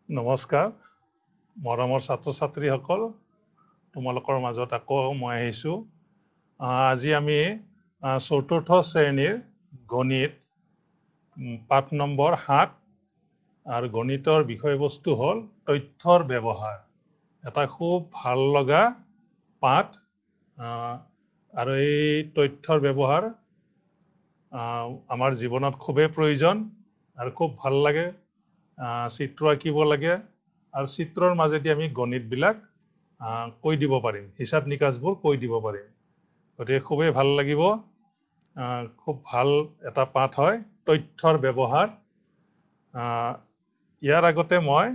নমস্কাৰ মৰমৰ ছাত্ৰ ছাত্ৰীসকল তোমালোকৰ মাজত আকৌ মই আহিছোঁ আজি আমি চতুৰ্থ শ্ৰেণীৰ গণিত পাঠ নম্বৰ 7 আৰু গণিতৰ বিষয়বস্তু হ'ল তথ্যৰ ব্যৱহাৰ এটা খুব ভাল লগা পাঠ আৰু এই তথ্যৰ ব্যৱহাৰ আমাৰ জীৱনত খুবেই প্ৰয়োজন আৰু খুব ভাল লাগে চিত্ৰ আঁকিব লাগে আৰু চিত্ৰৰ মাজেদি আমি গণিতবিলাক কৈ দিব পাৰিম হিচাপ নিকাচবোৰ কৈ দিব পাৰিম গতিকে খুবেই ভাল লাগিব খুব ভাল এটা পাঠ হয় তথ্যৰ ব্যৱহাৰ ইয়াৰ আগতে মই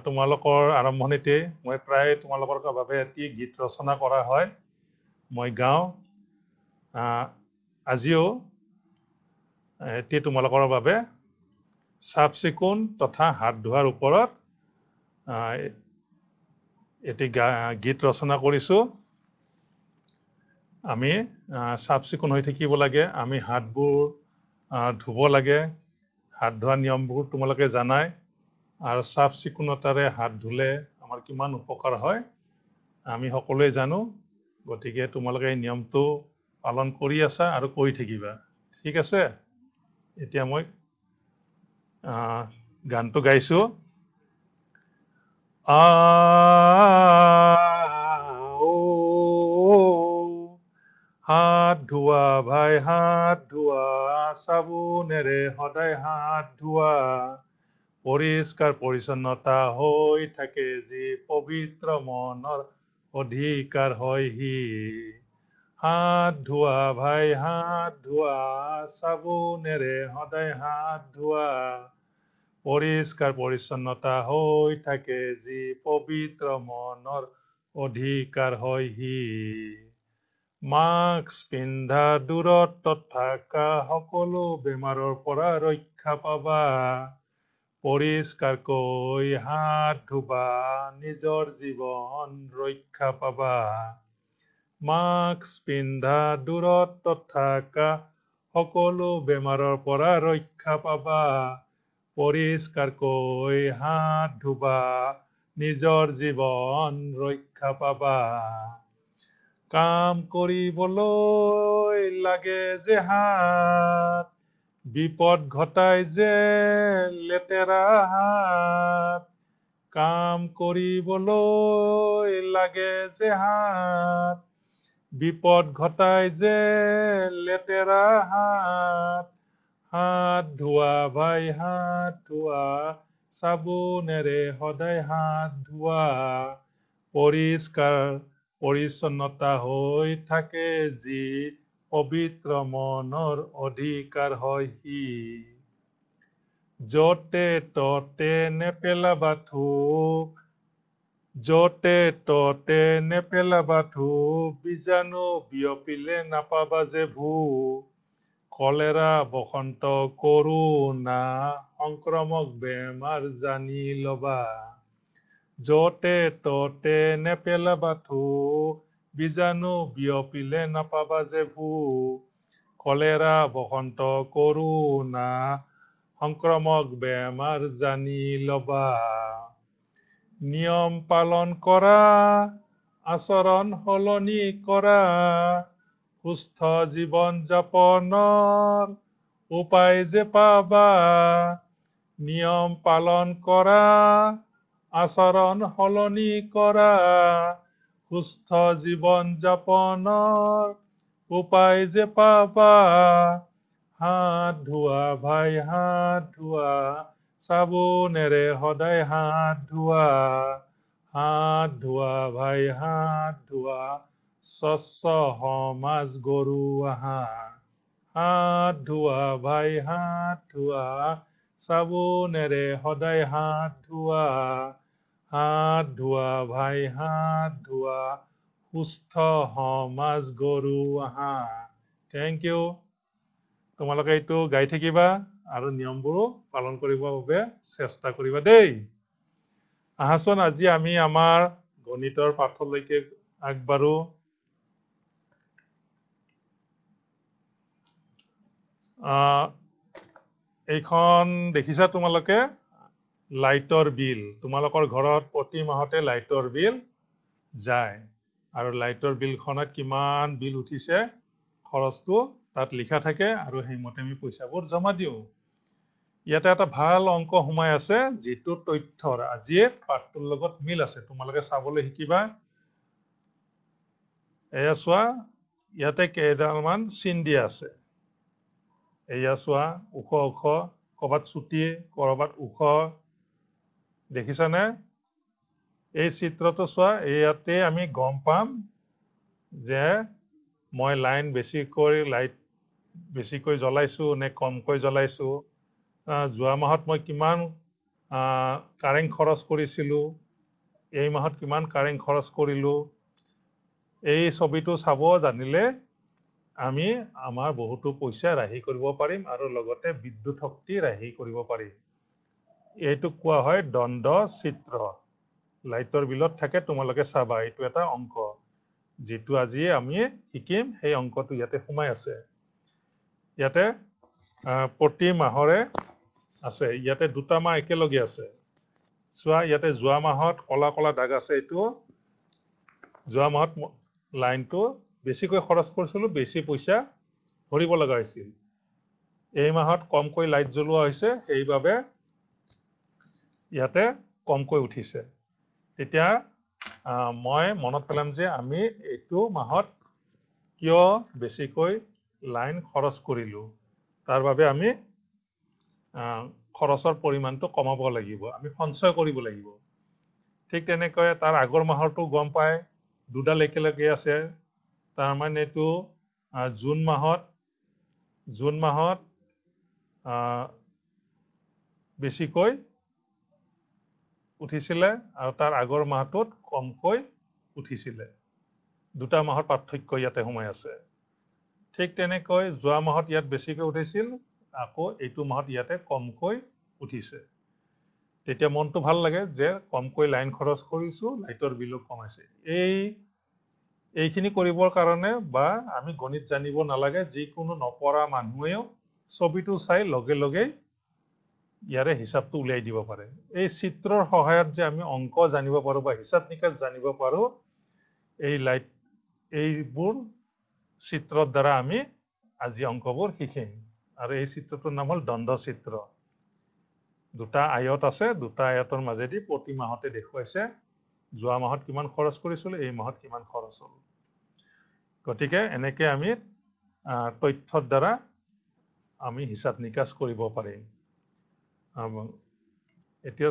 তোমালোকৰ আৰম্ভণিতে মই প্ৰায় তোমালোকৰ বাবে এটি গীত ৰচনা কৰা হয় মই গাওঁ আজিও এটি তোমালোকৰ বাবে চাফ চিকুণ তথা হাত ধোৱাৰ ওপৰত এটি গীত ৰচনা কৰিছোঁ আমি চাফ চিকুণ হৈ থাকিব লাগে আমি হাতবোৰ ধুব লাগে হাত ধোৱা নিয়মবোৰ তোমালোকে জানাই আৰু চাফ চিকুণতাৰে হাত ধুলে আমাৰ কিমান উপকাৰ হয় আমি সকলোৱে জানো গতিকে তোমালোকে এই নিয়মটো পালন কৰি আছা আৰু কৰি থাকিবা ঠিক আছে এতিয়া মই গানটো গাইছোঁ হাত ধোৱা ভাই হাত ধোৱা চাবোনেৰে সদায় হাত ধোৱা পৰিষ্কাৰ পৰিচ্ছন্নতা হৈ থাকে যি পবিত্ৰ মনৰ অধিকাৰ হয় সি হাত ধোৱা ভাই হাত ধোৱা চাবোনেৰে সদায় হাত ধোৱা পৰিষ্কাৰ পৰিচ্ছন্নতা হৈ থাকে যি পবিত্ৰ মনৰ অধিকাৰ হয় সি মাস্ক পিন্ধা দূৰত্বত থকা সকলো বেমাৰৰ পৰা ৰক্ষা পাবা পৰিষ্কাৰকৈ হাত ধুবা নিজৰ জীৱন ৰক্ষা পাবা মাস্ক পিন্ধা দূৰত্বত থকা সকলো বেমাৰৰ পৰা ৰক্ষা পাবা পৰিষ্কাৰকৈ হাত ধুবা নিজৰ জীৱন ৰক্ষা পাবা কাম কৰিবলৈ লাগে যে হাত বিপদ ঘটাই যে লেতেৰা হাত কাম কৰিবলৈ লাগে যে হাত বিপদ ঘটাই যে লেতেৰা হাত হাত ধোৱা ভাই হাত ধোৱা চাবোনেৰে সদায় হাত ধোৱা পৰিষ্কাৰ পৰিচ্ছন্নতা হৈ থাকে যি পবিত্ৰ মনৰ অধিকাৰ হয় সি য'তে ত'তে নেপেলাবা থুক য'তে ত'তে নেপেলাবা থুক বীজাণু বিয়পিলে নাপাবা যে ভোক কলেৰা বসন্ত কৰোনা সংক্ৰমক বেমাৰ জানি ল'বা য'তে ত'তে নেপেলাবা থুক বীজাণু বিয়পিলে নাপাবা যে ভোক কলেৰা বসন্ত কৰোনা সংক্ৰমক বেমাৰ জানি ল'বা নিয়ম পালন কৰা আচৰণ সলনি কৰা সুস্থ জীৱন যাপনৰ উপায় যে পাবা নিয়ম পালন কৰা আচৰণ সলনি কৰা সুস্থ জীৱন যাপনৰ উপায় যে পাবা হাত ধোৱা ভাই হাত ধোৱা চাবোনেৰে সদায় হাত ধোৱা হাত ধোৱা ভাই হাত ধোৱা স্বচ্ছ সমাজ গঢ়োৱা হাত ধোৱা ভাই হাত ধোৱা চাবোনেৰে সদায় হাত ধোৱা হাত ধোৱা ভাই হাত ধোৱা সুস্থ সমাজ গঢ়োৱা থেংক ইউ তোমালোকে এইটো গাই থাকিবা আৰু নিয়মবোৰো পালন কৰিবৰ বাবে চেষ্টা কৰিবা দেই আহাচোন আজি আমি আমাৰ গণিতৰ পাঠলৈকে আগবাঢ়ো এইখন দেখিছা তোমালোকে লাইটৰ বিল, তোমালোকৰ ঘৰত প্ৰতি মাহতে লাইটৰ বিল যায় আৰু লাইটৰ বিলখনত কিমান বিল উঠিছে খৰচটো তাত লিখা থাকে আৰু সেইমতে আমি পইচাবোৰ জমা দিওঁ। ইয়াতে এটা ভাল অংক সোমাই আছে যিটো তথ্যৰ আজিৰ পাঠটোৰ লগত মিল আছে, তোমালোকে চাবলৈ শিকিবা। এয়া চোৱা, ইয়াতে কেইডালমান চিন দিয়া আছে। এয়া চোৱা, ওখ ওখ, কৰবাত চুটি কৰবাত ওখ, দেখিছানে? এই চিত্ৰটো চোৱা, ইয়াতে আমি গম পাম যে মই লাইট বেছিকৈ জ্বলাইছো নে কমকৈ জ্বলাইছো। যোৱা মাহত মই কিমান কাৰেণ্ট খৰচ কৰিছিলো, এই মাহত কিমান কাৰেণ্ট খৰচ কৰিলো। এই ছবিটো চাব জানিলে আমি আমাৰ বহুতো পইচা ৰাহি কৰিব পাৰিম আৰু লগতে বিদ্যুৎ শক্তি ৰাহি কৰিব পাৰিম। এইটোক কোৱা হয় দ্বন্দ্ব চিত্ৰ। লাইটৰ বিলত থাকে, তোমালোকে চাবা, এইটো এটা অংক যিটো আজি আমি শিকিম। সেই অংকটো ইয়াতে সোমাই আছে। ইয়াতে প্ৰতি মাহৰে আছে, ইয়াতে দুটা মাহ একেলগে আছে। চোৱা, ইয়াতে যোৱা মাহত কলা কলা দাগ আছে, এইটো যোৱা মাহত লাইনটো বেছিকৈ খৰচ কৰিছিলো, বেছি পইচা ভৰিব লগা হৈছিল। এই মাহত কমকৈ লাইট জ্বলোৱা হৈছে, সেইবাবে ইয়াতে কমকৈ উঠিছে। তেতিয়া মই মনত পেলাম যে আমি এইটো মাহত কিয় বেছিকৈ লাইন খৰচ কৰিলো, তাৰ বাবে আমি খৰচৰ পৰিমাণটো কমাব লাগিব, আমি সঞ্চয় কৰিব লাগিব। ঠিক তেনেকৈ তাৰ আগৰ মাহৰটো গম পায়, দুডাল একেলগে আছে, তাৰমানে এইটো জুন মাহত বেছিকৈ উঠিছিলে আৰু তাৰ আগৰ মাহটোত কমকৈ উঠিছিলে। দুটা মাহৰ পাৰ্থক্য ইয়াতে সোমাই আছে। ঠিক তেনেকৈ যোৱা মাহত ইয়াত বেছিকৈ উঠিছিল, আকৌ এইটো মাহত ইয়াতে কমকৈ উঠিছে। তেতিয়া মনটো ভাল লাগে যে কমকৈ লাইন খৰচ কৰিছো, লাইটৰ বিলো কমাইছে। এইখিনি কৰিবৰ কাৰণে বা আমি গণিত জানিব নালাগে, যিকোনো নপঢ়া মানুহেও ছবিটো চাই লগে লগে ইয়াৰে হিচাপটো উলিয়াই দিব পাৰে। এই চিত্ৰৰ সহায়ত যে আমি অংক জানিব পাৰো বা হিচাপ নিকাচ জানিব পাৰো, এইবোৰ চিত্ৰৰ দ্বাৰা আমি আজি অংকবোৰ শিকিম। আৰু এই চিত্ৰটোৰ নাম হ'ল দ্বন্দ্ব চিত্ৰ। দুটা আয়ত আছে, দুটা আয়তৰ মাজেদি প্ৰতি মাহতে দেখুৱাইছে যোৱা মাহত কিমান খৰচ কৰিছিলো, এই মাহত কিমান খৰচ হ'ল। গতিকে এনেকে আমি তথ্যৰ দ্বাৰা আমি হিচাপ নিকাচ কৰিব পাৰিম। এতিয়া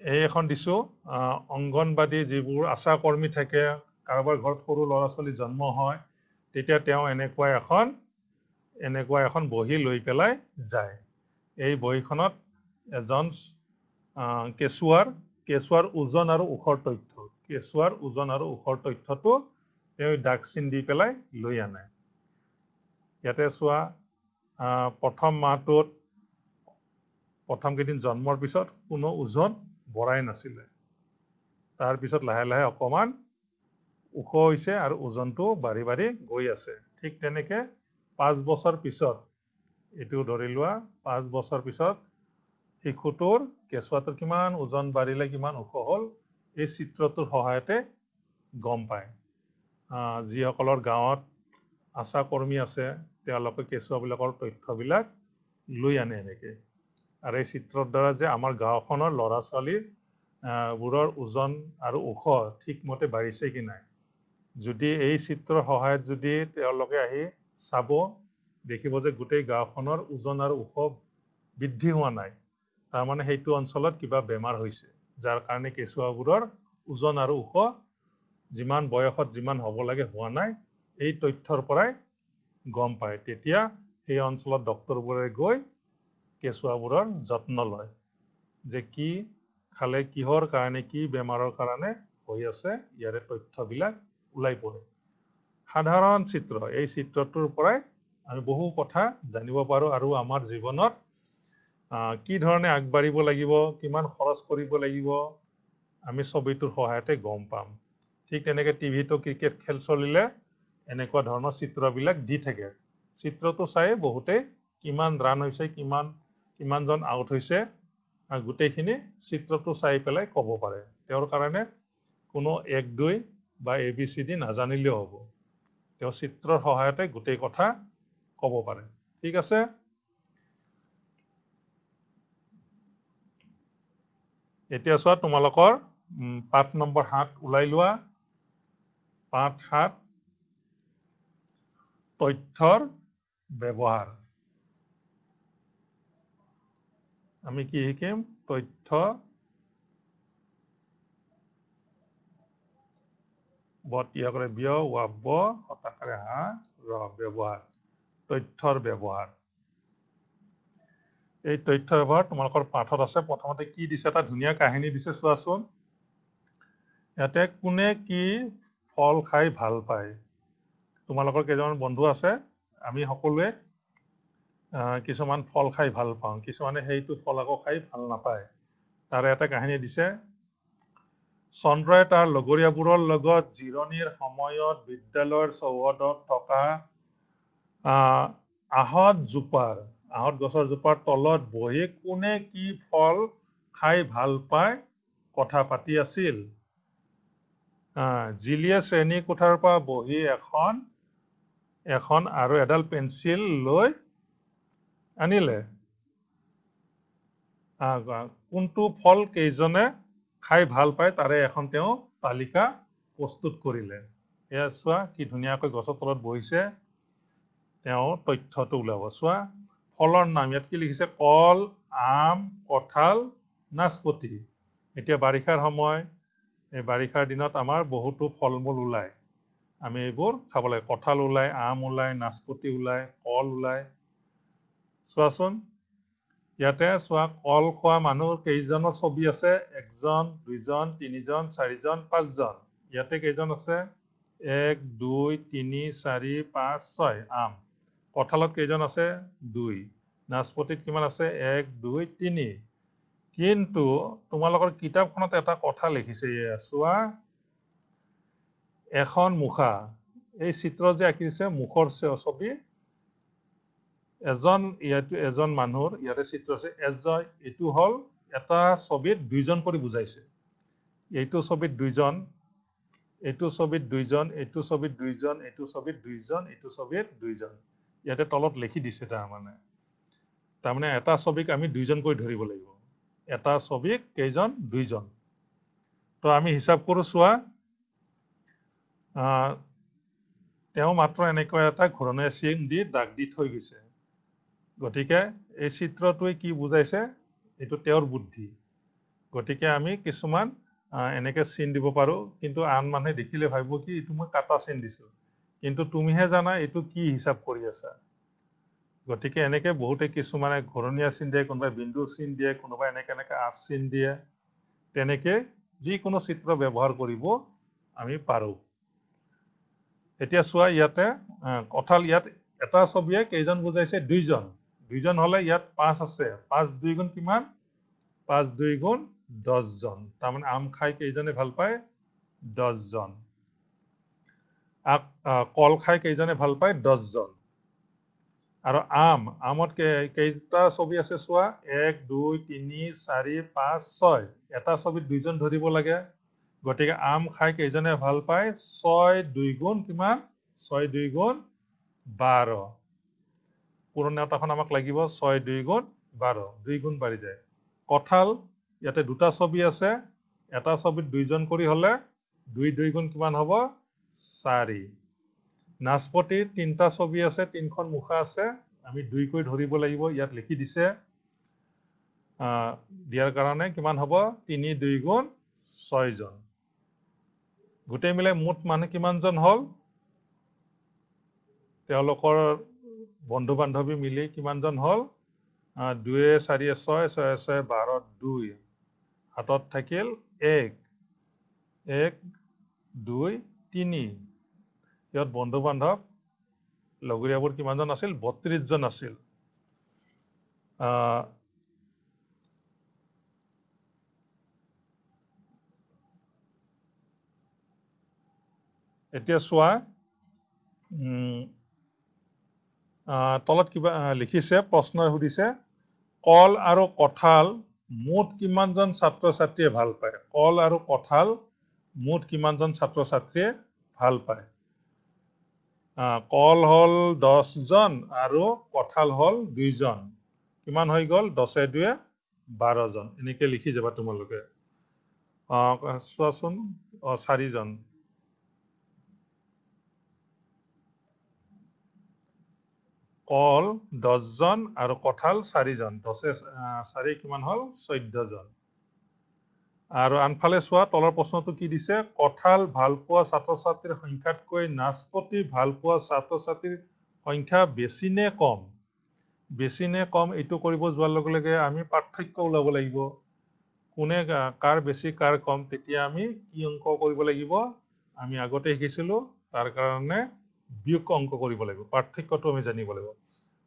এই এখন দিছো, অংগনবাদী যিবোৰ আশা কৰ্মী থাকে, কাৰোবাৰ ঘৰত সৰু ল'ৰা ছোৱালী জন্ম হয়, তেতিয়া তেওঁ এনেকুৱা এখন বহী লৈ পেলাই যায়। এই বহীখনত এজন কেঁচুৱাৰ ওজন আৰু ওখৰ তথ্যটো তেওঁ দাগ চিন দি পেলাই লৈ আনে। ইয়াতে চোৱা, প্ৰথম কেইদিন জন্মৰ পিছত কোনো ওজন বঢ়াই নাছিলে, তাৰপিছত লাহে লাহে অকমান ওখ হৈছে আৰু ওজনটো বাঢ়ি বাঢ়ি গৈ আছে। ঠিক তেনেকে 5 বছৰ পিছত, এইটো ধৰি লোৱা 5 বছৰ পিছত কেঁচুৱাটোৰ কিমান ওজন বাঢ়িলে, কিমান ওখ হ'ল, এই চিত্ৰটোৰ সহায়তে গম পায়। যিসকলৰ গাঁৱত আশা কৰ্মী আছে, তেওঁলোকে কেঁচুৱাবিলাকৰ তথ্যবিলাক লৈ আনে এনেকে। আৰু এই চিত্ৰৰ দ্বাৰা যে আমাৰ গাঁওখনৰ ল'ৰা ছোৱালীৰ বোৰৰ ওজন আৰু ওখ ঠিকমতে বাঢ়িছে কি নাই, যদি এই চিত্ৰৰ সহায়ত যদি তেওঁলোকে আহি চাব, দেখিব যে গোটেই গাঁওখনৰ ওজন আৰু ওখ বৃদ্ধি হোৱা নাই, তাৰমানে সেইটো অঞ্চলত কিবা বেমাৰ হৈছে, যাৰ কাৰণে কেঁচুৱাবোৰৰ ওজন আৰু ওখ যিমান বয়সত যিমান হ'ব লাগে হোৱা নাই, এই তথ্যৰ পৰাই গম পায়। তেতিয়া সেই অঞ্চলত ডক্তৰবোৰে গৈ কেঁচুৱাবোৰৰ যত্ন লয়, যে কি খালে, কিহৰ কাৰণে, কি বেমাৰৰ কাৰণে হৈ আছে, ইয়াৰে তথ্যবিলাক ওলাই পৰে। সাধাৰণ চিত্ৰ, এই চিত্ৰটোৰ পৰাই আমি বহু কথা জানিব পাৰো আৰু আমাৰ জীৱনত কি ধৰণে আগবাঢ়িব লাগিব, কিমান খৰচ কৰিব লাগিব, আমি ছবিটোৰ সহায়তে গম পাম। ঠিক তেনেকে টিভিতো ক্ৰিকেট খেল চলিলে এনেকুৱা ধৰণৰ চিত্ৰবিলাক দি থাকে, চিত্ৰটো চাই বহুতে কিমান ৰান হৈছে কিমানজন আউট হৈছে গোটেইখিনি চিত্ৰটো চাই পেলাই ক'ব পাৰে তেওঁৰ কাৰণে কোনো 1 2 বা ABCD নাজানিলেও হ'ব তেওঁ চিত্ৰৰ সহায়তে গোটেই কথা ক'ব পাৰে ঠিক আছে এতিয়া চোৱা তোমালোকৰ পাঠ নম্বৰ 7 ওলাই লোৱা পাঠ 7 তথ্যৰ ব্যৱহাৰ আমি কি শিকিম তথ্য বতিয়াকৰে বিয় ওয়াব হতাকাৰে হা ৰ ব্যৱহাৰ তথ্যৰ ব্যৱহাৰ এই তথ্যৰ ব্যৱহাৰ তোমালোকৰ পাঠত আছে প্ৰথমতে কি দিছে এটা ধুনীয়া কাহিনী দিছে চোৱাচোন ইয়াতে কোনে কি ফল খাই ভাল পায় তোমালোকৰ কেইজন বন্ধু আছে আমি সকলোৱে কিছুমান ফল খাই ভাল পাওঁ কিছুমানে সেইটো ফল আকৌ খাই ভাল নাপায় তাৰে এটা কাহিনী দিছে চন্দ্ৰই তাৰ লগৰীয়াবোৰৰ লগত জিৰণিৰ সময়ত বিদ্যালয়ৰ চৌহদত থকা আহত গছৰ জোপাৰ তলত বহি কোনে কি ফল খাই ভাল পায় কথা পাতি আছিল জিলিয়ে শ্ৰেণী কোঠাৰ পৰা বহি এখন আৰু এডাল পেন্সিল লৈ আনিলে কোনটো ফল কেইজনে খাই ভাল পায় তাৰে এখন তেওঁ তালিকা প্ৰস্তুত কৰিলে এয়া চোৱা কি ধুনীয়াকৈ গছৰ তলত বহিছে তেওঁ তথ্যটো ওলাব চোৱা ফলৰ নাম ইয়াত কি লিখিছে কল আম কঁঠাল নাচপতি এতিয়া বাৰিষাৰ সময় এই বাৰিষাৰ দিনত আমাৰ বহুতো ফল-মূল ওলায় আমি এইবোৰ খাব লাগে কঁঠাল ওলায় আম ওলায় নাচপতি ওলায় কল ওলায় চোৱাচোন ইয়াতে চোৱা কল খোৱা মানুহ কেইজনৰ ছবি আছে 1 জন 2 জন 3 জন 4 জন 5 জন ইয়াতে কেইজন আছে 1 2 3 4 5 6 আম কঁঠালত কেইজন আছে 2 নাচপতিত কিমান আছে 1 2 3 কিন্তু তোমালোকৰ কিতাপখনত এটা কথা লিখিছে চোৱা এখন মুখা এই চিত্ৰ যে আঁকিছে মুখৰ ছবি এজন মানুহৰ ইয়াতে চিত্ৰ আছে এইটো হল এটা ছবিত 2 জন কৰি বুজাইছে এইটো ছবিত 2 জন এইটো ছবিত 2 জন এইটো ছবিত 2 জন এইটো ছবিত 2 জন এইটো ছবিত 2 জন ইয়াতে তলত লিখি দিছে তাৰমানে এটা ছবিক আমি 2 জন কৰি ধৰিব লাগিব এটা ছবিক কেইজন 2 জন তো আমি হিসাব কৰো চোৱা তেওঁ মাত্ৰ এনেকৈ এটা ঘূৰণীয়া চিন দি দাগ দি থৈ গৈছে গতিকে এই চিত্ৰটোৱে কি বুজাইছে এইটো তেওঁৰ বুদ্ধি গতিকে আমি কিছুমান এনেকে চিন দিব পাৰো কিন্তু আন মানুহে দেখিলে ভাবিব কি এইটো মই কাটা চিন দিছো কিন্তু তুমিহে জানা এইটো কি হিসাব কৰি আছা গতিকে এনেকে বহুতে কিছুমানে ঘূৰণীয়া চিন দিয়ে কোনোবাই বিন্দু চিন দিয়ে কোনোবাই এনেকে আঁচ চিন দিয়ে তেনেকে যিকোনো চিত্ৰ ব্যৱহাৰ কৰিব আমি পাৰো এতিয়া চোৱা ইয়াতে কঁঠাল ইয়াত এটা ছবিয়ে কেইজন বুজাইছে 2 জন হলে ইয়াত 5 আছে 5 2 গুণ কিমান 5 2 গুণ 10 জন তাৰমানে আম খাই কেইজনে ভাল পায় 10 জন কল খাই কেইজনে ভাল পায় 10 জন আৰু আমত কেইটা ছবি আছে চোৱা 1 2 3 4 5 6 এটা ছবিত 2 জন ধৰিব লাগে গতিকে আম খাই কেইজনে ভাল পায় 6 2 গুণ কিমান 6 2 গুণ 12 পুৰণেওতাখন আমাক লাগিব 6 2 গুণ 12 2 গুণ বাঢ়ি যায় কঁঠাল ইয়াতে দুটা ছবি আছে এটা ছবিত 2 জন কৰি হলে 2 2 গুণ কিমান হ'ব 4 নাচপতিৰ 3টা ছবি আছে 3খন মুখা আছে আমি 2 কৈ ধৰিব লাগিব ইয়াত লিখি দিছে দিয়াৰ কাৰণে কিমান হ'ব 3 2 গুণ 6 জন গোটেই মিলাই মুঠ মানুহ কিমান জন হল তেওঁলোকৰ বন্ধু বান্ধৱী মিলি কিমান জন হল 2 4 6 6 6 12 2 হাতত থাকিল 1 1 2 3 ইয়াত বন্ধু বান্ধৱ লগৰীয়াবোৰ কিমান জন আছিল 32 জন আছিল এতিয়া চোৱা তলত কিবা লিখিছে, প্ৰশ্ন সুধিছে, কল আৰু কঁঠাল মুঠ কিমানজন ছাত্ৰ ছাত্ৰীয়ে ভাল পায়? কল আৰু কঁঠাল মুঠ কিমানজন ছাত্ৰ ছাত্ৰীয়ে ভাল পায়? কল হ'ল 10 জন আৰু কঁঠাল হ'ল 2 জন। কিমান হৈ গ'ল? 10 2 12 জন। এনেকে লিখি যাবা তোমালোকে। চোৱাচোন, 4 জন। কল 10 জন আৰু কঁঠাল 4 জন। 10 4 কিমান হ'ল? 14 জন। আৰু আনফালে চোৱা, তলৰ প্ৰশ্নটো কি দিছে? কঁঠাল ভাল পোৱা ছাত্ৰ ছাত্ৰীৰ সংখ্যাতকৈ নাচপতি ভাল পোৱা ছাত্ৰ ছাত্ৰীৰ সংখ্যা বেছি নে কম? বেছি নে কম এইটো কৰিব যোৱাৰ লগে লগে আমি পাৰ্থক্য ওলাব লাগিব। কোনে কাৰ বেছি কাৰ কম, তেতিয়া আমি কি অংক কৰিব লাগিব? আমি আগতে শিকিছিলো, তাৰ কাৰণে বিয়োগ অংক কৰিব লাগিব। পাৰ্থক্যটো আমি জানিব লাগিব।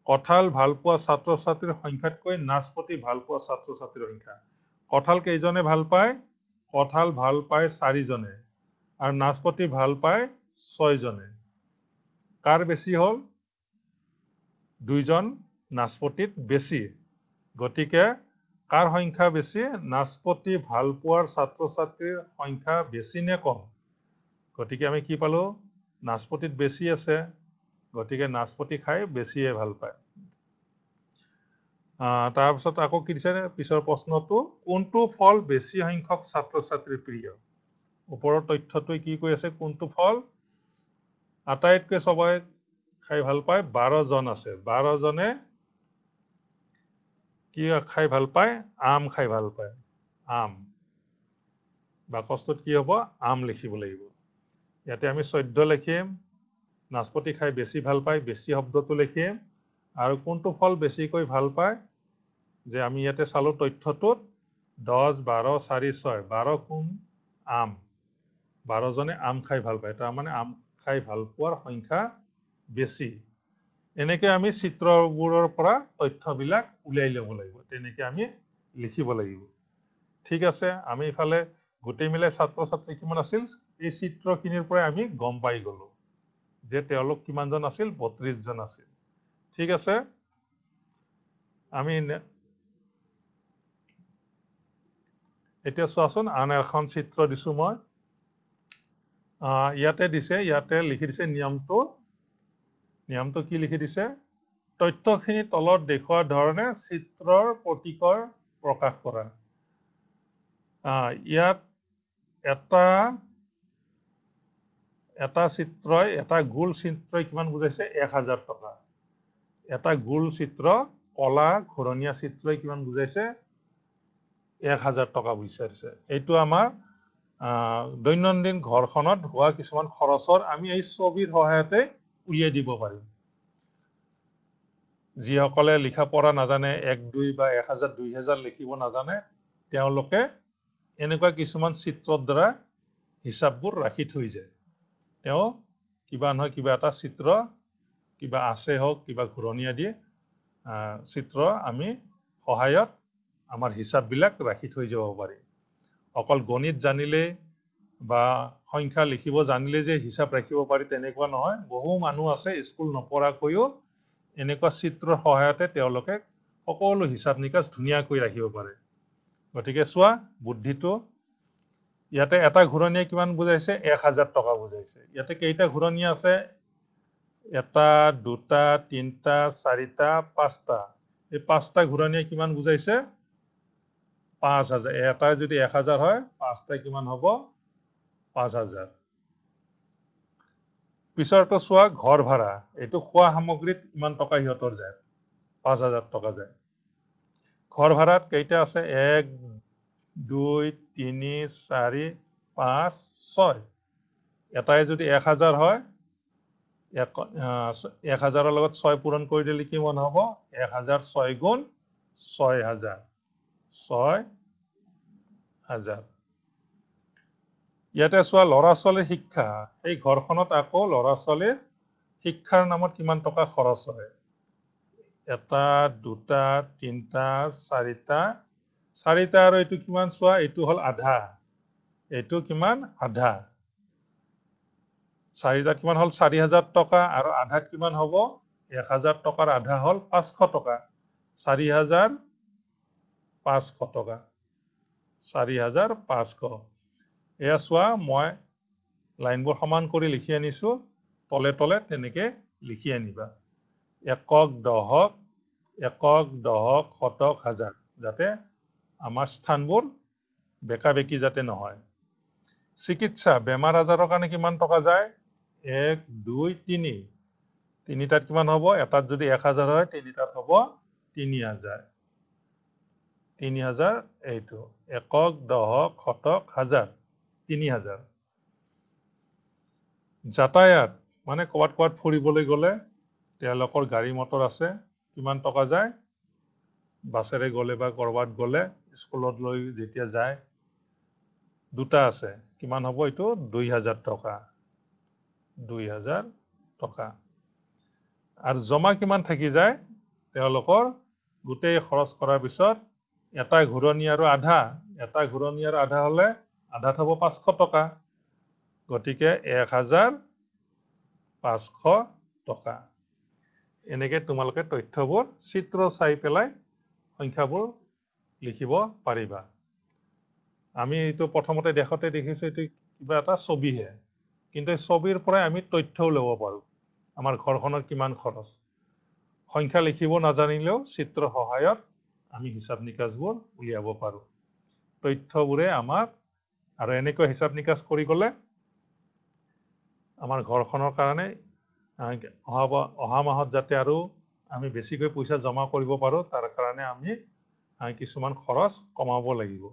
কঁঠাল ভাল পোৱা ছাত্ৰ ছাত্ৰীৰ সংখ্যাতকৈ নাচপতি ভাল পোৱা ছাত্ৰ ছাত্ৰীৰ সংখ্যা। কঁঠাল কেইজনে ভাল পায়? কঁঠাল ভাল পায় 4 জনে আৰু নাচপতি ভাল পায় 6 জনে। কাৰ বেছি হ'ল? 2 জন নাচপতিত বেছি। গতিকে কাৰ সংখ্যা বেছি? নাচপতি ভাল পোৱাৰ ছাত্ৰ ছাত্ৰীৰ সংখ্যা বেছি নে কম? গতিকে আমি কি পালো? নাচপতিত বেছি আছে, গতিকে নাচপতি খাই বেছিয়ে ভাল পায়। তাৰপিছত আকৌ কি দিছে পিছৰ প্ৰশ্নটো? কোনটো ফল বেছি সংখ্যক ছাত্ৰ ছাত্ৰীৰ প্ৰিয়? ওপৰৰ তথ্যটোৱে কি কৈ আছে? কোনটো ফল আটাইতকৈ সবাই খাই ভাল পায়? 12 জন আছে। 12 জনে কি খাই ভাল পায়? আম খাই ভাল পায়। আম। বাকচটোত কি হ'ব? আম লিখিব লাগিব। ইয়াতে আমি 14 লিখিম। নাচপতি খাই বেছি ভাল পায়, বেছি শব্দটো লিখিম। আৰু কোনটো ফল বেছিকৈ ভাল পায়? যে আমি ইয়াতে চালো তথ্যটোত 10 12 4 6 12 কোন? আম। 12 জনে আম খাই ভাল পায়, তাৰমানে আম খাই ভাল পোৱাৰ সংখ্যা বেছি। এনেকে আমি চিত্ৰবোৰৰ পৰা তথ্যবিলাক উলিয়াই ল'ব লাগিব। তেনেকে আমি লিখিব লাগিব। ঠিক আছে, আমি ইফালে গোটেই মিলাই ছাত্ৰ ছাত্ৰী কিমান আছিল? এই চিত্ৰখিনিৰ পৰাই আমি গম পাই গলো যে তেওঁলোক কিমানজন আছিল? 32 জন আছিল। ঠিক আছে, আমি এতিয়া চোৱাচোন, আন এখন চিত্ৰ দিছো মই। ইয়াতে দিছে, ইয়াতে লিখি দিছে নিয়মটো। নিয়মটো কি লিখি দিছে? তথ্যখিনি তলত দেখুওৱা ধৰণে চিত্ৰৰ প্ৰতীকৰ প্ৰকাশ কৰা। ইয়াত এটা চিত্ৰই, এটা গোল চিত্ৰই কিমান বুজাইছে? 1000 টকা। এটা গোল চিত্ৰ, কলা ঘূৰণীয়া চিত্ৰই কিমান বুজাইছে? 1000 টকা বিচাৰিছে। এইটো আমাৰ দৈনন্দিন ঘৰখনত হোৱা কিছুমান খৰচৰ আমি এই ছবিৰ সহায়তে উলিয়াই দিব পাৰিম। যিসকলে লিখা পঢ়া নাজানে, 1 2 বা 1000 2000 লিখিব নাজানে, তেওঁলোকে এনেকুৱা কিছুমান চিত্ৰৰ দ্বাৰা হিচাপবোৰ ৰাখি থৈ যায়। তেওঁ কিবা নহয় কিবা এটা চিত্ৰ, কিবা আছে হওক, কিবা ঘূৰণীয়া দি চিত্ৰ আমি সহায়ত আমাৰ হিচাপবিলাক ৰাখি থৈ যাব পাৰি। অকল গণিত জানিলে বা সংখ্যা লিখিব জানিলে যে হিচাপ ৰাখিব পাৰি তেনেকুৱা নহয়। বহু মানুহ আছে স্কুল নপঢ়াকৈও এনেকুৱা চিত্ৰৰ সহায়তে তেওঁলোকে সকলো হিচাপ নিকাচ ধুনীয়াকৈ ৰাখিব পাৰে। গতিকে চোৱা বুদ্ধিটো। ইয়াতে এটা ঘূৰণীয়া কিমান বুজাইছে? 1000 টকা বুজাইছে। ইয়াতে কেইটা ঘূৰণীয়া আছে? 1 2 3 4 5টা। এই 5টা ঘূৰণীয়া কিমান বুজাইছে? 5000। এটা যদি 1000 হয়, 5টাই কিমান হ'ব? 5000। পিছৰটো চোৱা, ঘৰ ভাড়া। এইটো খোৱা সামগ্ৰীত ইমান টকা সিহঁতৰ যায়, 5000 টকা যায়। ঘৰ ভাড়াত কেইটা আছে? 1 2 3 4 5 6। এটাই যদি 1000 হয়, 1000ৰ লগত 6 পূৰণ কৰি দিলে কিমান হ'ব? 1000 6 গুণ 6000। 6000। ইয়াতে চোৱা ল'ৰা ছোৱালীৰ শিক্ষা। এই ঘৰখনত আকৌ ল'ৰা ছোৱালীৰ শিক্ষাৰ নামত কিমান টকা খৰচ হয়? 1 2 3 4টা। 4টা আৰু এইটো কিমান চোৱা? এইটো হ'ল আধা। এইটো কিমান? আধা। 4টাত কিমান হ'ল? 4000 টকা আৰু আধাত কিমান হ'ব? 1000 টকাৰ আধা হ'ল 500 টকা 4500 টকা 4500 এয়া চোৱা মই লাইনবোৰ সমান কৰি লিখি আনিছো তলে তলে তেনেকে লিখি আনিবা একক দহক শতক হাজাৰ যাতে আমাৰ স্থানবোৰ বেকা বেকি যাতে নহয় চিকিৎসা বেমাৰ আজাৰৰ কাৰণে কিমান টকা যায় 1 2 3 তিনিটাত কিমান হ'ব এটাত যদি 1000 হয় তিনিটাত হ'ব 3000 এইটো একক দহক শতক হাজাৰ 3000 যাতায়াত মানে ক'বাত ফুৰিবলৈ গ'লে তেওঁলোকৰ গাড়ী মটৰ আছে কিমান টকা যায় বাছেৰে গ'লে বা কৰবাত গ'লে স্কুলত লৈ যেতিয়া যায় দুটা আছে কিমান হ'ব এইটো 2000 টকা 2000 টকা আৰু জমা কিমান থাকি যায় তেওঁলোকৰ গোটেই খৰচ কৰাৰ পিছত এটা ঘূৰণি আৰু আধা হলে আধাত হ'ব 500 টকা গতিকে 1500 টকা এনেকে তোমালোকে তথ্যবোৰ চিত্ৰ চাই পেলাই সংখ্যাবোৰ লিখিব পাৰিবা আমি এইটো প্ৰথমতে দেখোতে দেখিছো এইটো কিবা এটা ছবিহে কিন্তু এই ছবিৰ পৰাই আমি তথ্যও ল'ব পাৰো আমাৰ ঘৰখনৰ কিমান খৰচ সংখ্যা লিখিব নাজানিলেও চিত্ৰ সহায়ত আমি হিচাপ নিকাছবোৰ উলিয়াব পাৰো তথ্যবোৰে আমাক আৰু এনেকৈ হিচাপ নিকাছ কৰি গ'লে আমাৰ ঘৰখনৰ কাৰণে অহা মাহত যাতে আৰু আমি বেছিকৈ পইচা জমা কৰিব পাৰো তাৰ কাৰণে আমি কিছুমান খৰচ কমাব লাগিব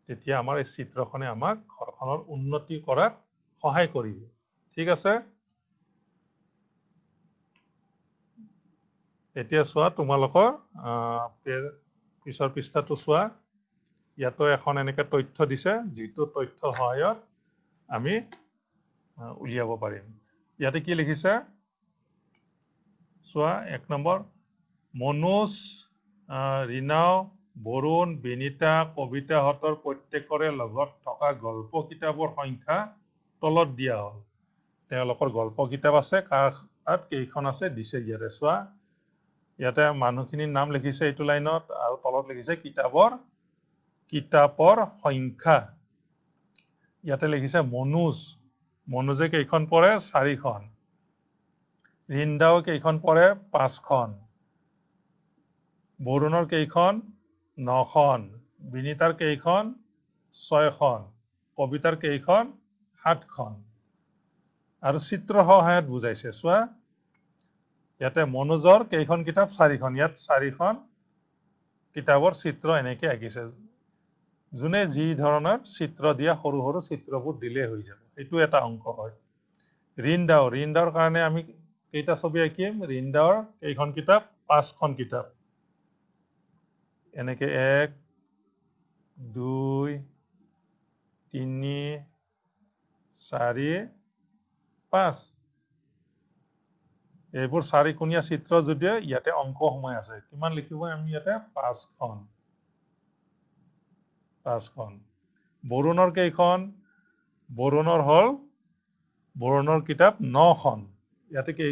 তেতিয়া আমাৰ এই চিত্ৰখনে আমাক ঘৰখনৰ উন্নতি কৰাত সহায় কৰিব ঠিক আছে এতিয়া চোৱা তোমালোকৰ পিছৰ পৃষ্ঠাটো চোৱা ইয়াতো এখন এনেকে তথ্য দিছে যিটো তথ্য সহায়ত আমি উলিয়াব পাৰিম ইয়াতে কি লিখিছে চোৱা 1 নম্বৰ মনোজ ৰীনাও বৰুণ বিনিতা কবিতাহঁতৰ প্ৰত্যেকৰে লগত থকা গল্প কিতাপৰ সংখ্যা তলত দিয়া হ'ল তেওঁলোকৰ গল্প কিতাপ আছে তাত কেইখন আছে দিছে ইয়াতে চোৱা ইয়াতে মানুহখিনিৰ নাম লিখিছে এইটো লাইনত আৰু তলত লিখিছে কিতাপৰ সংখ্যা ইয়াতে লিখিছে মনোজে কেইখন পঢ়ে 4খন ৰিন্দাও কেইখন পঢ়ে 5খন বৰুণৰ কেইখন 9খন বিনিতাৰ কেইখন 6খন কবিতাৰ কেইখন 7খন আৰু চিত্ৰ সহায়ত বুজাইছে চোৱা ইয়াতে মনোজৰ কেইখন কিতাপ 4খন ইয়াত 4খন কিতাপৰ চিত্ৰ এনেকে আঁকিছে যোনে যি ধৰণৰ চিত্ৰ দিয়া সৰু সৰু চিত্ৰবোৰ দিলে হৈ যাব এইটো এটা অংক হয় ৰিন্দাওৰ কাৰণে আমি কেইটা ছবি আঁকিম ৰিন্দাওৰ কেইখন কিতাপ 5খন কিতাপ এনেকে 1 2 3 4 5 এইবোৰ 4কোণীয়া চিত্ৰ যদিও ইয়াতে অংক সোমাই আছে কিমান লিখিব আমি ইয়াতে 5খন বৰুণৰ কেইখন বৰুণৰ কিতাপ 9খন ইয়াতে কি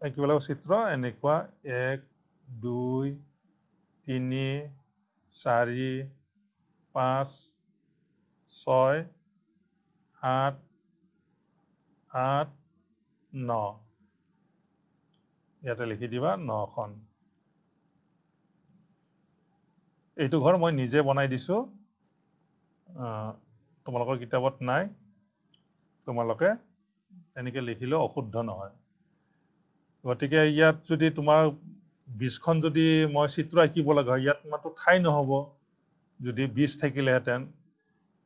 আঁকিব লাগিব চিত্ৰ এনেকুৱা 1 2 3 4 5 6 7 8 9 ইয়াতে লিখি দিবা 9খন এইটো ঘৰ মই নিজে বনাই দিছো তোমালোকৰ কিতাপত নাই তোমালোকে এনেকে লিখিলেও অশুদ্ধ নহয় গতিকে ইয়াত যদি তোমাৰ 20খন যদি মই চিত্ৰ আঁকিব লগা হয় ইয়াত মাত্ৰ ঠাই নহব যদি 20 থাকিলেহেঁতেন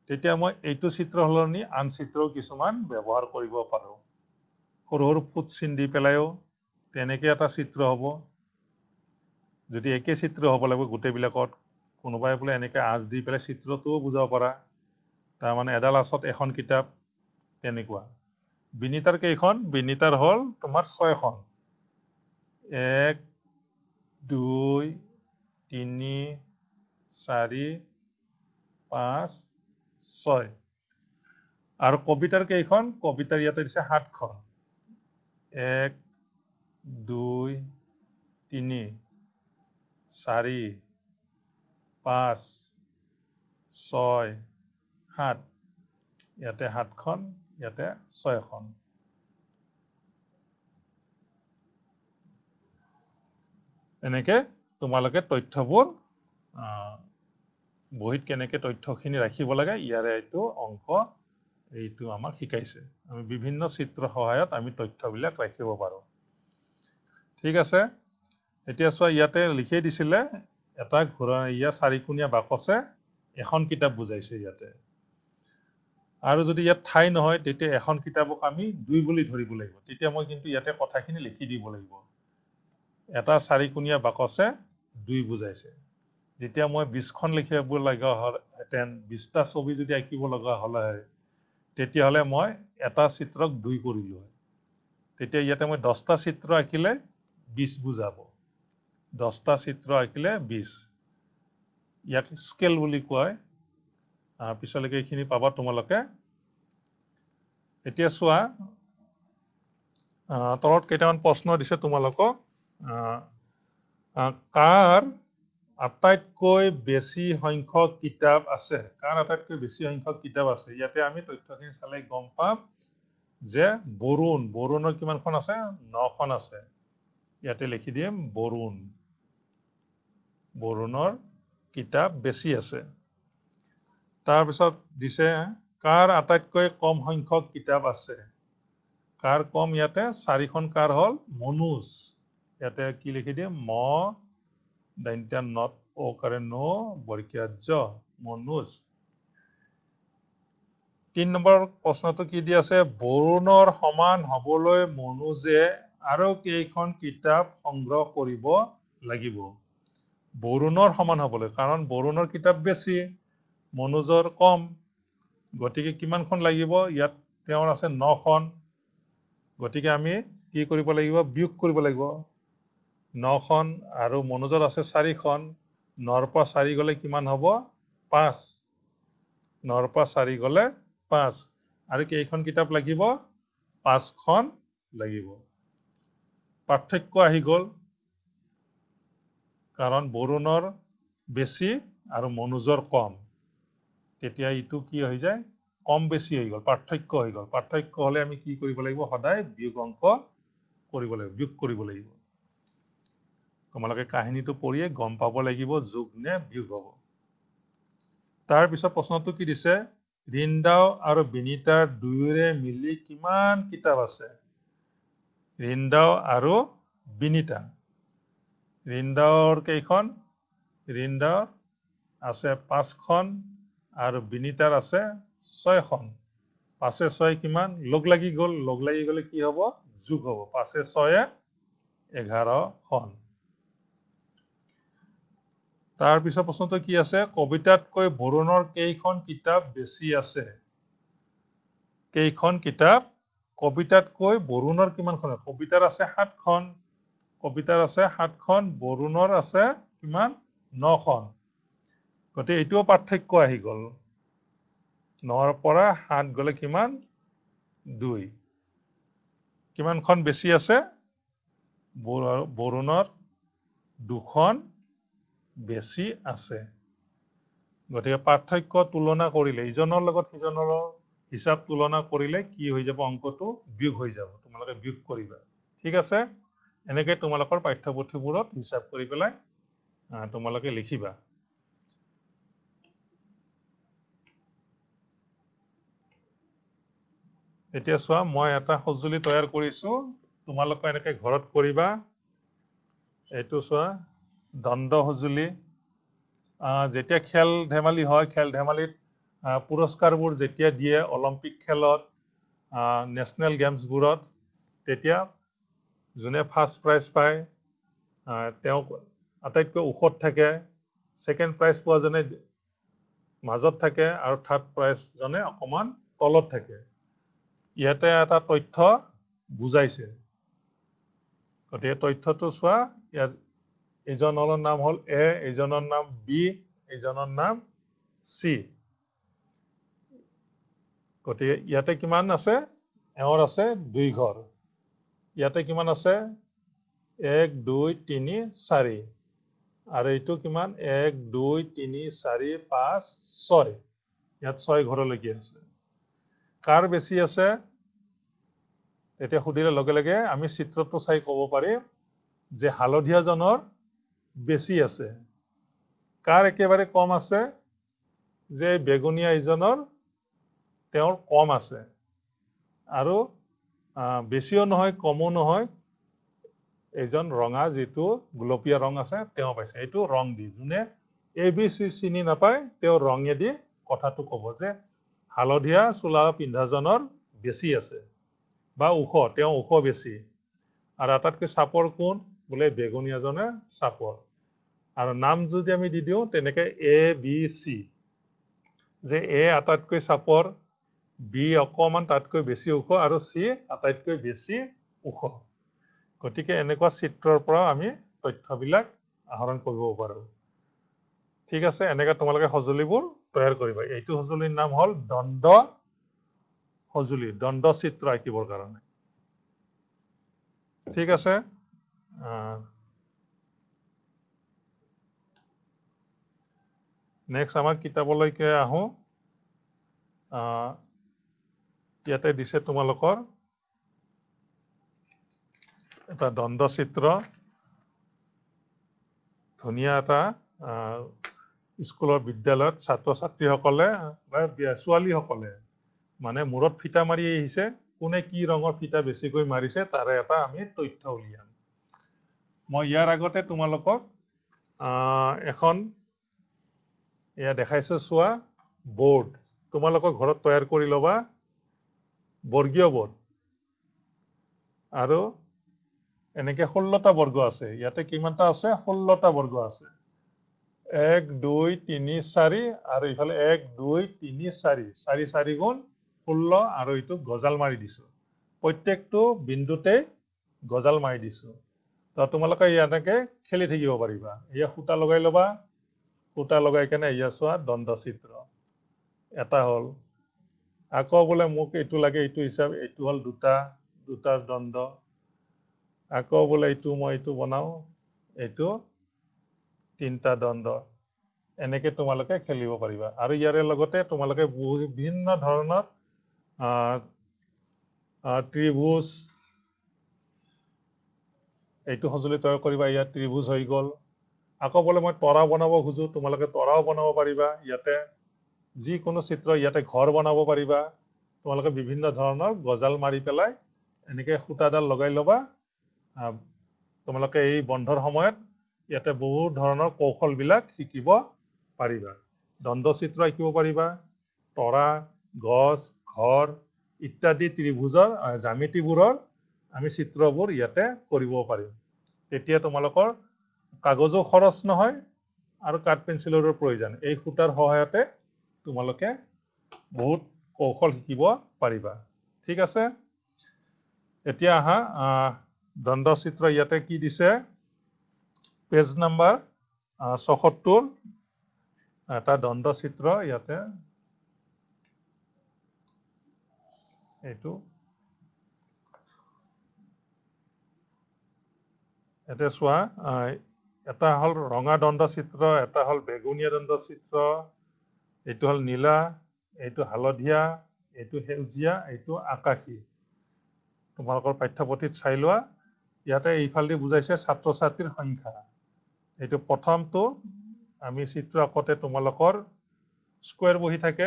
তেতিয়া মই এইটো চিত্ৰ সলনি আন চিত্ৰও কিছুমান ব্যৱহাৰ কৰিব পাৰো সৰু সৰু ফুট চিন দি পেলাইও তেনেকে এটা চিত্ৰ হ'ব যদি একে চিত্ৰ হ'ব লাগিব গোটেইবিলাকত কোনোবাই বোলে এনেকে আঁচ দি পেলাই চিত্ৰটোও বুজাব পাৰা তাৰমানে এডাল আঁচত এখন কিতাপ তেনেকুৱা বিনিতাৰ কেইখন বিনিতাৰ হ'ল তোমাৰ 6খন 1 2 3 4 5 6 আৰু কবিতাৰ কেইখন কবিতাৰ ইয়াতে দিছে 7খন 1 2 3 4 5 6 7 ইয়াতে 7খন ইয়াতে 6খন এনেকে তোমালোকে তথ্যবোৰ বহিত কেনেকে তথ্যখিনি ৰাখিব লাগে ইয়াৰে এইটো অংক এইটো আমাক শিকাইছে আমি বিভিন্ন চিত্ৰ সহায়ত আমি তথ্যবিলাক ৰাখিব পাৰো ঠিক আছে এতিয়া চোৱা ইয়াতে লিখি দিছিলে এটা ঘোৰা ইয়া চাৰিকোণীয়া বাকছে এখন কিতাপ বুজাইছে ইয়াতে আৰু যদি ইয়াত ঠাই নহয় তেতিয়া এখন কিতাপক আমি 2 বুলি ধৰিব লাগিব তেতিয়া মই কিন্তু ইয়াতে কথাখিনি লিখি দিব লাগিব এটা চাৰিকোণীয়া বাকছে 2 বুজাইছে যেতিয়া মই 20খন লিখিব লগা হলহেঁতেন 20টা ছবি যদি আঁকিব লগা হলে তেতিয়াহলে মই এটা চিত্ৰক 2 কৰিলো হয় তেতিয়া ইয়াতে মই 10টা চিত্ৰ আঁকিলে 20 বুজাব 10টা চিত্ৰ আঁকিলে 20 ইয়াক স্কেল বুলি কয় পিছলৈকে এইখিনি পাবা তোমালোকে এতিয়া চোৱা তলত কেইটামান প্ৰশ্ন দিছে তোমালোকক কাৰ আটাইতকৈ বেছি সংখ্যক কিতাপ আছে কাৰ আটাইতকৈ বেছি সংখ্যক কিতাপ আছে ইয়াতে আমি তথ্যখিনি চালে গম পাম যে বৰুণৰ কিমানখন আছে 9খন আছে ইয়াতে লিখি দিম বৰুণৰ কিতাপ বেছি আছে তাৰ পিছত দিছে কাৰ আটাইতকৈ কম সংখ্যক কিতাপ আছে কাৰ কম ইয়াতে 4খন কাৰ হল মনোজ ইয়াতে কি লিখি দিম ম দন্ত্য নত অকাৰে ন বৰ্গীয় জ মনোজ 3 নম্বৰ প্ৰশ্নটো কি দি আছে বৰুণৰ সমান হবলৈ মনোজে আৰু কেইখন কিতাপ সংগ্ৰহ কৰিব লাগিব বৰুণৰ সমান হবলৈ কাৰণ বৰুণৰ কিতাপ বেছি মনোজৰ কম গতিকে কিমানখন লাগিব ইয়াত তেওঁৰ আছে 9খন গতিকে আমি কি কৰিব লাগিব বিয়োগ কৰিব লাগিব 9খন আৰু মনোজৰ আছে 4খন 9ৰ পৰা 4 গলে কিমান হ'ব 5 9ৰ পৰা 4 গলে 5 আৰু কেইখন কিতাপ লাগিব 5খন লাগিব পাৰ্থক্য আহি গল কাৰণ বৰুণৰ বেছি আৰু মনোজৰ কম তেতিয়া ইটো কি হৈ যায় কম বেছি হৈ গল পাৰ্থক্য হৈ গল পাৰ্থক্য হলে আমি কি কৰিব লাগিব সদায় বিয়োগ অংক কৰিব লাগিব বিয়োগ কৰিব লাগিব তোমালোকে কাহিনীটো পঢ়িয়ে গম পাব লাগিব যোগ নে বিয়োগ হ'ব তাৰ পিছত প্ৰশ্নটো কি দিছে ৰিন্দাও আৰু বিনিতাৰ দুয়োৰে মিলি কিমান কিতাপ আছে ৰিন্দাও আৰু বিনিতা ৰিন্দাওৰ কেইখন ৰিন্দাওৰ আছে 5খন আৰু বিনিতাৰ আছে 6খন 5 6 কিমান লগ লাগি গলে কি হ'ব যোগ হ'ব 5 6 11খন তাৰ পিছত প্ৰশ্নটো কি আছে কবিতাতকৈ বৰুণৰ কেইখন কিতাপ বেছি আছে কেইখন কিতাপ কবিতাতকৈ বৰুণৰ কিমানখন কবিতাৰ আছে 7খন বৰুণৰ আছে কিমান 9খন গতিকে এইটোও পাৰ্থক্য আহি গল 9ৰ পৰা 7 গলে কিমান 2 কিমানখন বেছি আছে বৰুণৰ 2খন বেছি আছে গতিকে পাৰ্থক্য তুলনা কৰিলে ইজনৰ লগত সিজনৰ হিচাপ তুলনা কৰিলে কি হৈ যাব অংকটো বিয়োগ হৈ যাব তোমালোকে বিয়োগ কৰিবা ঠিক আছে এনেকৈ তোমালোকৰ পাঠ্যপুথিবোৰত হিচাপ কৰি পেলাই তোমালোকে লিখিবা এতিয়া চোৱা মই এটা সঁজুলি তৈয়াৰ কৰিছো তোমালোকে এনেকৈ ঘৰত কৰিবা এইটো চোৱা দণ্ড সঁজুলি যেতিয়া খেল ধেমালি হয় খেল ধেমালিত পুৰস্কাৰবোৰ যেতিয়া দিয়ে অলিম্পিক খেলত নেশ্যনেল গেমছবোৰত তেতিয়া যোনে ফাৰ্ষ্ট প্ৰাইজ পায় তেওঁ আটাইতকৈ ওখত থাকে ছেকেণ্ড প্ৰাইজ পোৱা জনে মাজত থাকে আৰু থাৰ্ড প্ৰাইজ জনে অকমান তলত থাকে ইয়াতে এটা তথ্য বুজাইছে গতিকে তথ্যটো চোৱা ইয়াত এইজনৰ নাম হল এ এইজনৰ নাম বি এইজনৰ নাম চি গতিকে ইয়াতে কিমান আছে এওঁৰ আছে 2 ঘৰ ইয়াতে কিমান আছে 1 2 3 4 আৰু এইটো কিমান 1 2 3 4 5 6 ইয়াত 6 ঘৰলৈকে আছে কাৰ বেছি আছে তেতিয়া সুধিলে লগে লগে আমি চিত্ৰটো চাই ক'ব পাৰিম যে হালধীয়াজনৰ বেছি আছে কাৰ একেবাৰে কম আছে যে বেগুনীয়া ইজনৰ তেওঁৰ কম আছে আৰু বেছিও নহয় কমো নহয় এজন ৰঙা যেটো গুলপীয়া ৰং আছে তেওঁ পাইছে এইটো ৰং দি যোনে এবিসি চিনি নাপায় তেওঁ ৰঙে দি কথাটো ক'ব যে হালধীয়া চোলা পিন্ধাজনৰ বেছি আছে বা ওখ তেওঁ ওখ বেছি আৰু আটাইতকৈ চাপৰ কোন বোলে বেগুনীয়াজনে চাপৰ আৰু নাম যদি আমি দি দিওঁ তেনেকৈ এ বি চি যে এ আটাইতকৈ চাপৰ বি অকমান তাতকৈ বেছি ওখ আৰু চি আটাইতকৈ বেছি ওখ গতিকে এনেকুৱা চিত্ৰৰ পৰা আমি তথ্যবিলাক আহৰণ কৰিব পাৰোঁ ঠিক আছে এনেকৈ তোমালোকে সঁজুলিবোৰ তৈয়াৰ কৰিবা এইটো সঁজুলিৰ নাম হ'ল দণ্ড সঁজুলি দণ্ড চিত্ৰ আঁকিবৰ কাৰণে ঠিক আছে নেক্সট আমাৰ কিতাপলৈকে আহোঁ ইয়াতে দিছে তোমালোকৰ এটা দণ্ড চিত্ৰ ধুনীয়া এটা স্কুলৰ বিদ্যালয়ত ছাত্ৰ ছাত্ৰীসকলে বা ছোৱালীসকলে মানে মূৰত ফিটা মাৰি আহিছে কোনে কি ৰঙৰ ফিটা বেছিকৈ মাৰিছে তাৰে এটা আমি তথ্য উলিয়াম মই ইয়াৰ আগতে তোমালোকক এখন এয়া দেখাইছো চোৱা বোৰ্ড তোমালোকৰ ঘৰত তৈয়াৰ কৰি ল'বা বৰ্গীয় বোৰ্ড আৰু এনেকে 16টা বৰ্গ আছে ইয়াতে কিমানটা আছে 16টা বৰ্গ আছে 1 2 3 4 আৰু ইফালে 1 2 3 4 4 4 গুণ 16 আৰু এইটো গজাল মাৰি দিছো প্ৰত্যেকটো বিন্দুতে গজাল মাৰি দিছো তো তোমালোকে ইয়াতে খেলি থাকিব পাৰিবা ইয়া খুঁটা লগাই ল'বা খুঁটা লগাই কেনে ইয়া চোৱা দণ্ড চিত্ৰ এটা হ'ল আকৌ বোলে মোক এইটো লাগে এইটো হিচাপ এইটো হ'ল দুটাৰ দণ্ড আকৌ বোলে এইটো মই এইটো বনাও এইটো তিনটা দণ্ড এনেকে তোমালোকে খেলিব পাৰিবা আৰু ইয়াৰে লগতে তোমালোকে বিভিন্ন ধৰণৰ ত্ৰিভুজ এইটো সঁজুলি তৈয়াৰ কৰিবা ইয়াত ত্ৰিভুজ হৈ গ'ল আকৌ বোলে মই তৰা বনাব খুজো তোমালোকে তৰাও বনাব পাৰিবা ইয়াতে যিকোনো চিত্ৰ ইয়াতে ঘৰ বনাব পাৰিবা তোমালোকে বিভিন্ন ধৰণৰ গজাল মাৰি পেলাই এনেকে খুঁটাডাল লগাই ল'বা তোমালোকে এই বন্ধৰ সময়ত ইয়াতে বহু ধৰণৰ কৌশলবিলাক শিকিব পাৰিবা দণ্ড চিত্ৰ আঁকিব পাৰিবা তৰা গছ ঘৰ ইত্যাদি ত্ৰিভুজৰ জ্যামিতিবোৰৰ আমি চিত্ৰবোৰ ইয়াতে কৰিব পাৰিম তেতিয়া তোমালোকৰ কাগজো খৰচ নহয় আৰু কাঠ পেঞ্চিলৰো প্ৰয়োজন এই খুঁটাৰ সহায়তে তোমালোকে বহুত কৌশল শিকিব পাৰিবা ঠিক আছে এতিয়া আহা দণ্ড চিত্ৰ ইয়াতে কি দিছে পেজ নাম্বাৰ ৭৬ এটা দণ্ড চিত্ৰ ইয়াতে এইটো ইয়াতে চোৱা এটা হ'ল ৰঙা দণ্ড চিত্ৰ এটা হ'ল বেগুনীয়া দণ্ড চিত্ৰ এইটো হ'ল নীলা এইটো হালধীয়া এইটো সেউজীয়া এইটো আকাশী তোমালোকৰ পাঠ্যপুথিত চাই লোৱা ইয়াতে এইফালে বুজাইছে ছাত্ৰ ছাত্ৰীৰ সংখ্যা এইটো প্ৰথমটো আমি চিত্ৰ আঁকোতে তোমালোকৰ স্কোয়াৰ বহি থাকে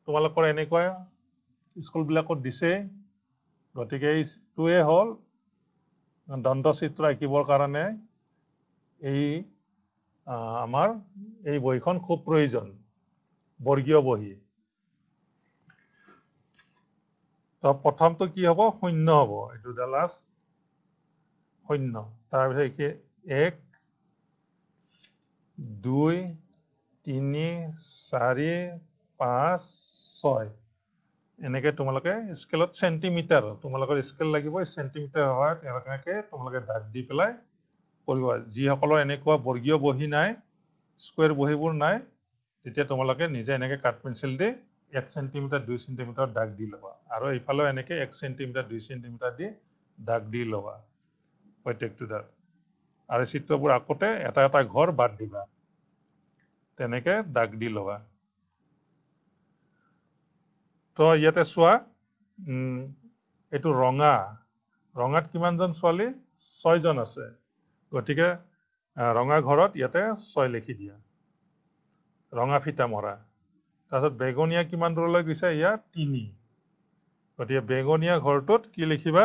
তোমালোকৰ এনেকুৱা স্কুলবিলাকত দিছে গতিকে এইটোৱে হ'ল দণ্ড চিত্ৰ আঁকিবৰ কাৰণে এই আমাৰ এই বহিখন খুব প্ৰয়োজন বৰ্গীয় বহি তো প্ৰথমটো কি হ'ব শূন্য হ'ব এইটো লাষ্ট শূন্য তাৰপিছত 1 2 3 4 5 6 এনেকে তোমালোকে স্কেলত সেন্টিমিটাৰ তোমালোকৰ স্কেল লাগিব সেন্টিমিটাৰ হয় এনেকে তোমালোকে দাগ দি পেলাই কৰিব যিসকলৰ এনেকুৱা বৰ্গীয় বহি নাই স্কোয়াৰ বহিবোৰ নাই তেতিয়া তোমালোকে নিজে এনেকে কাঠ পেন্সিল দি 1 সেন্টিমিটাৰ 2 সেন্টিমিটাৰ দাগ দি ল'বা আৰু এইফালেও এনেকে 1 সেন্টিমিটাৰ 2 সেন্টিমিটাৰ দি দাগ দি ল'বা প্ৰত্যেকটো দাঁত আৰু চিত্ৰবোৰ আকোতে এটা এটা ঘৰ বাদ দিবা তেনেকে দাগ দি ল'বা তো ইয়াতে চোৱা এইটো ৰঙাত কিমানজন ছোৱালী 6 জন আছে গতিকে ৰঙা ঘৰত ইয়াতে 6 লিখি দিয়া ৰঙা ফিটা মৰা তাৰপিছত বেগনীয়া কিমান দূৰলৈ গৈছে ইয়াত 3 গতিকে বেগনীয়া ঘৰটোত কি লিখিবা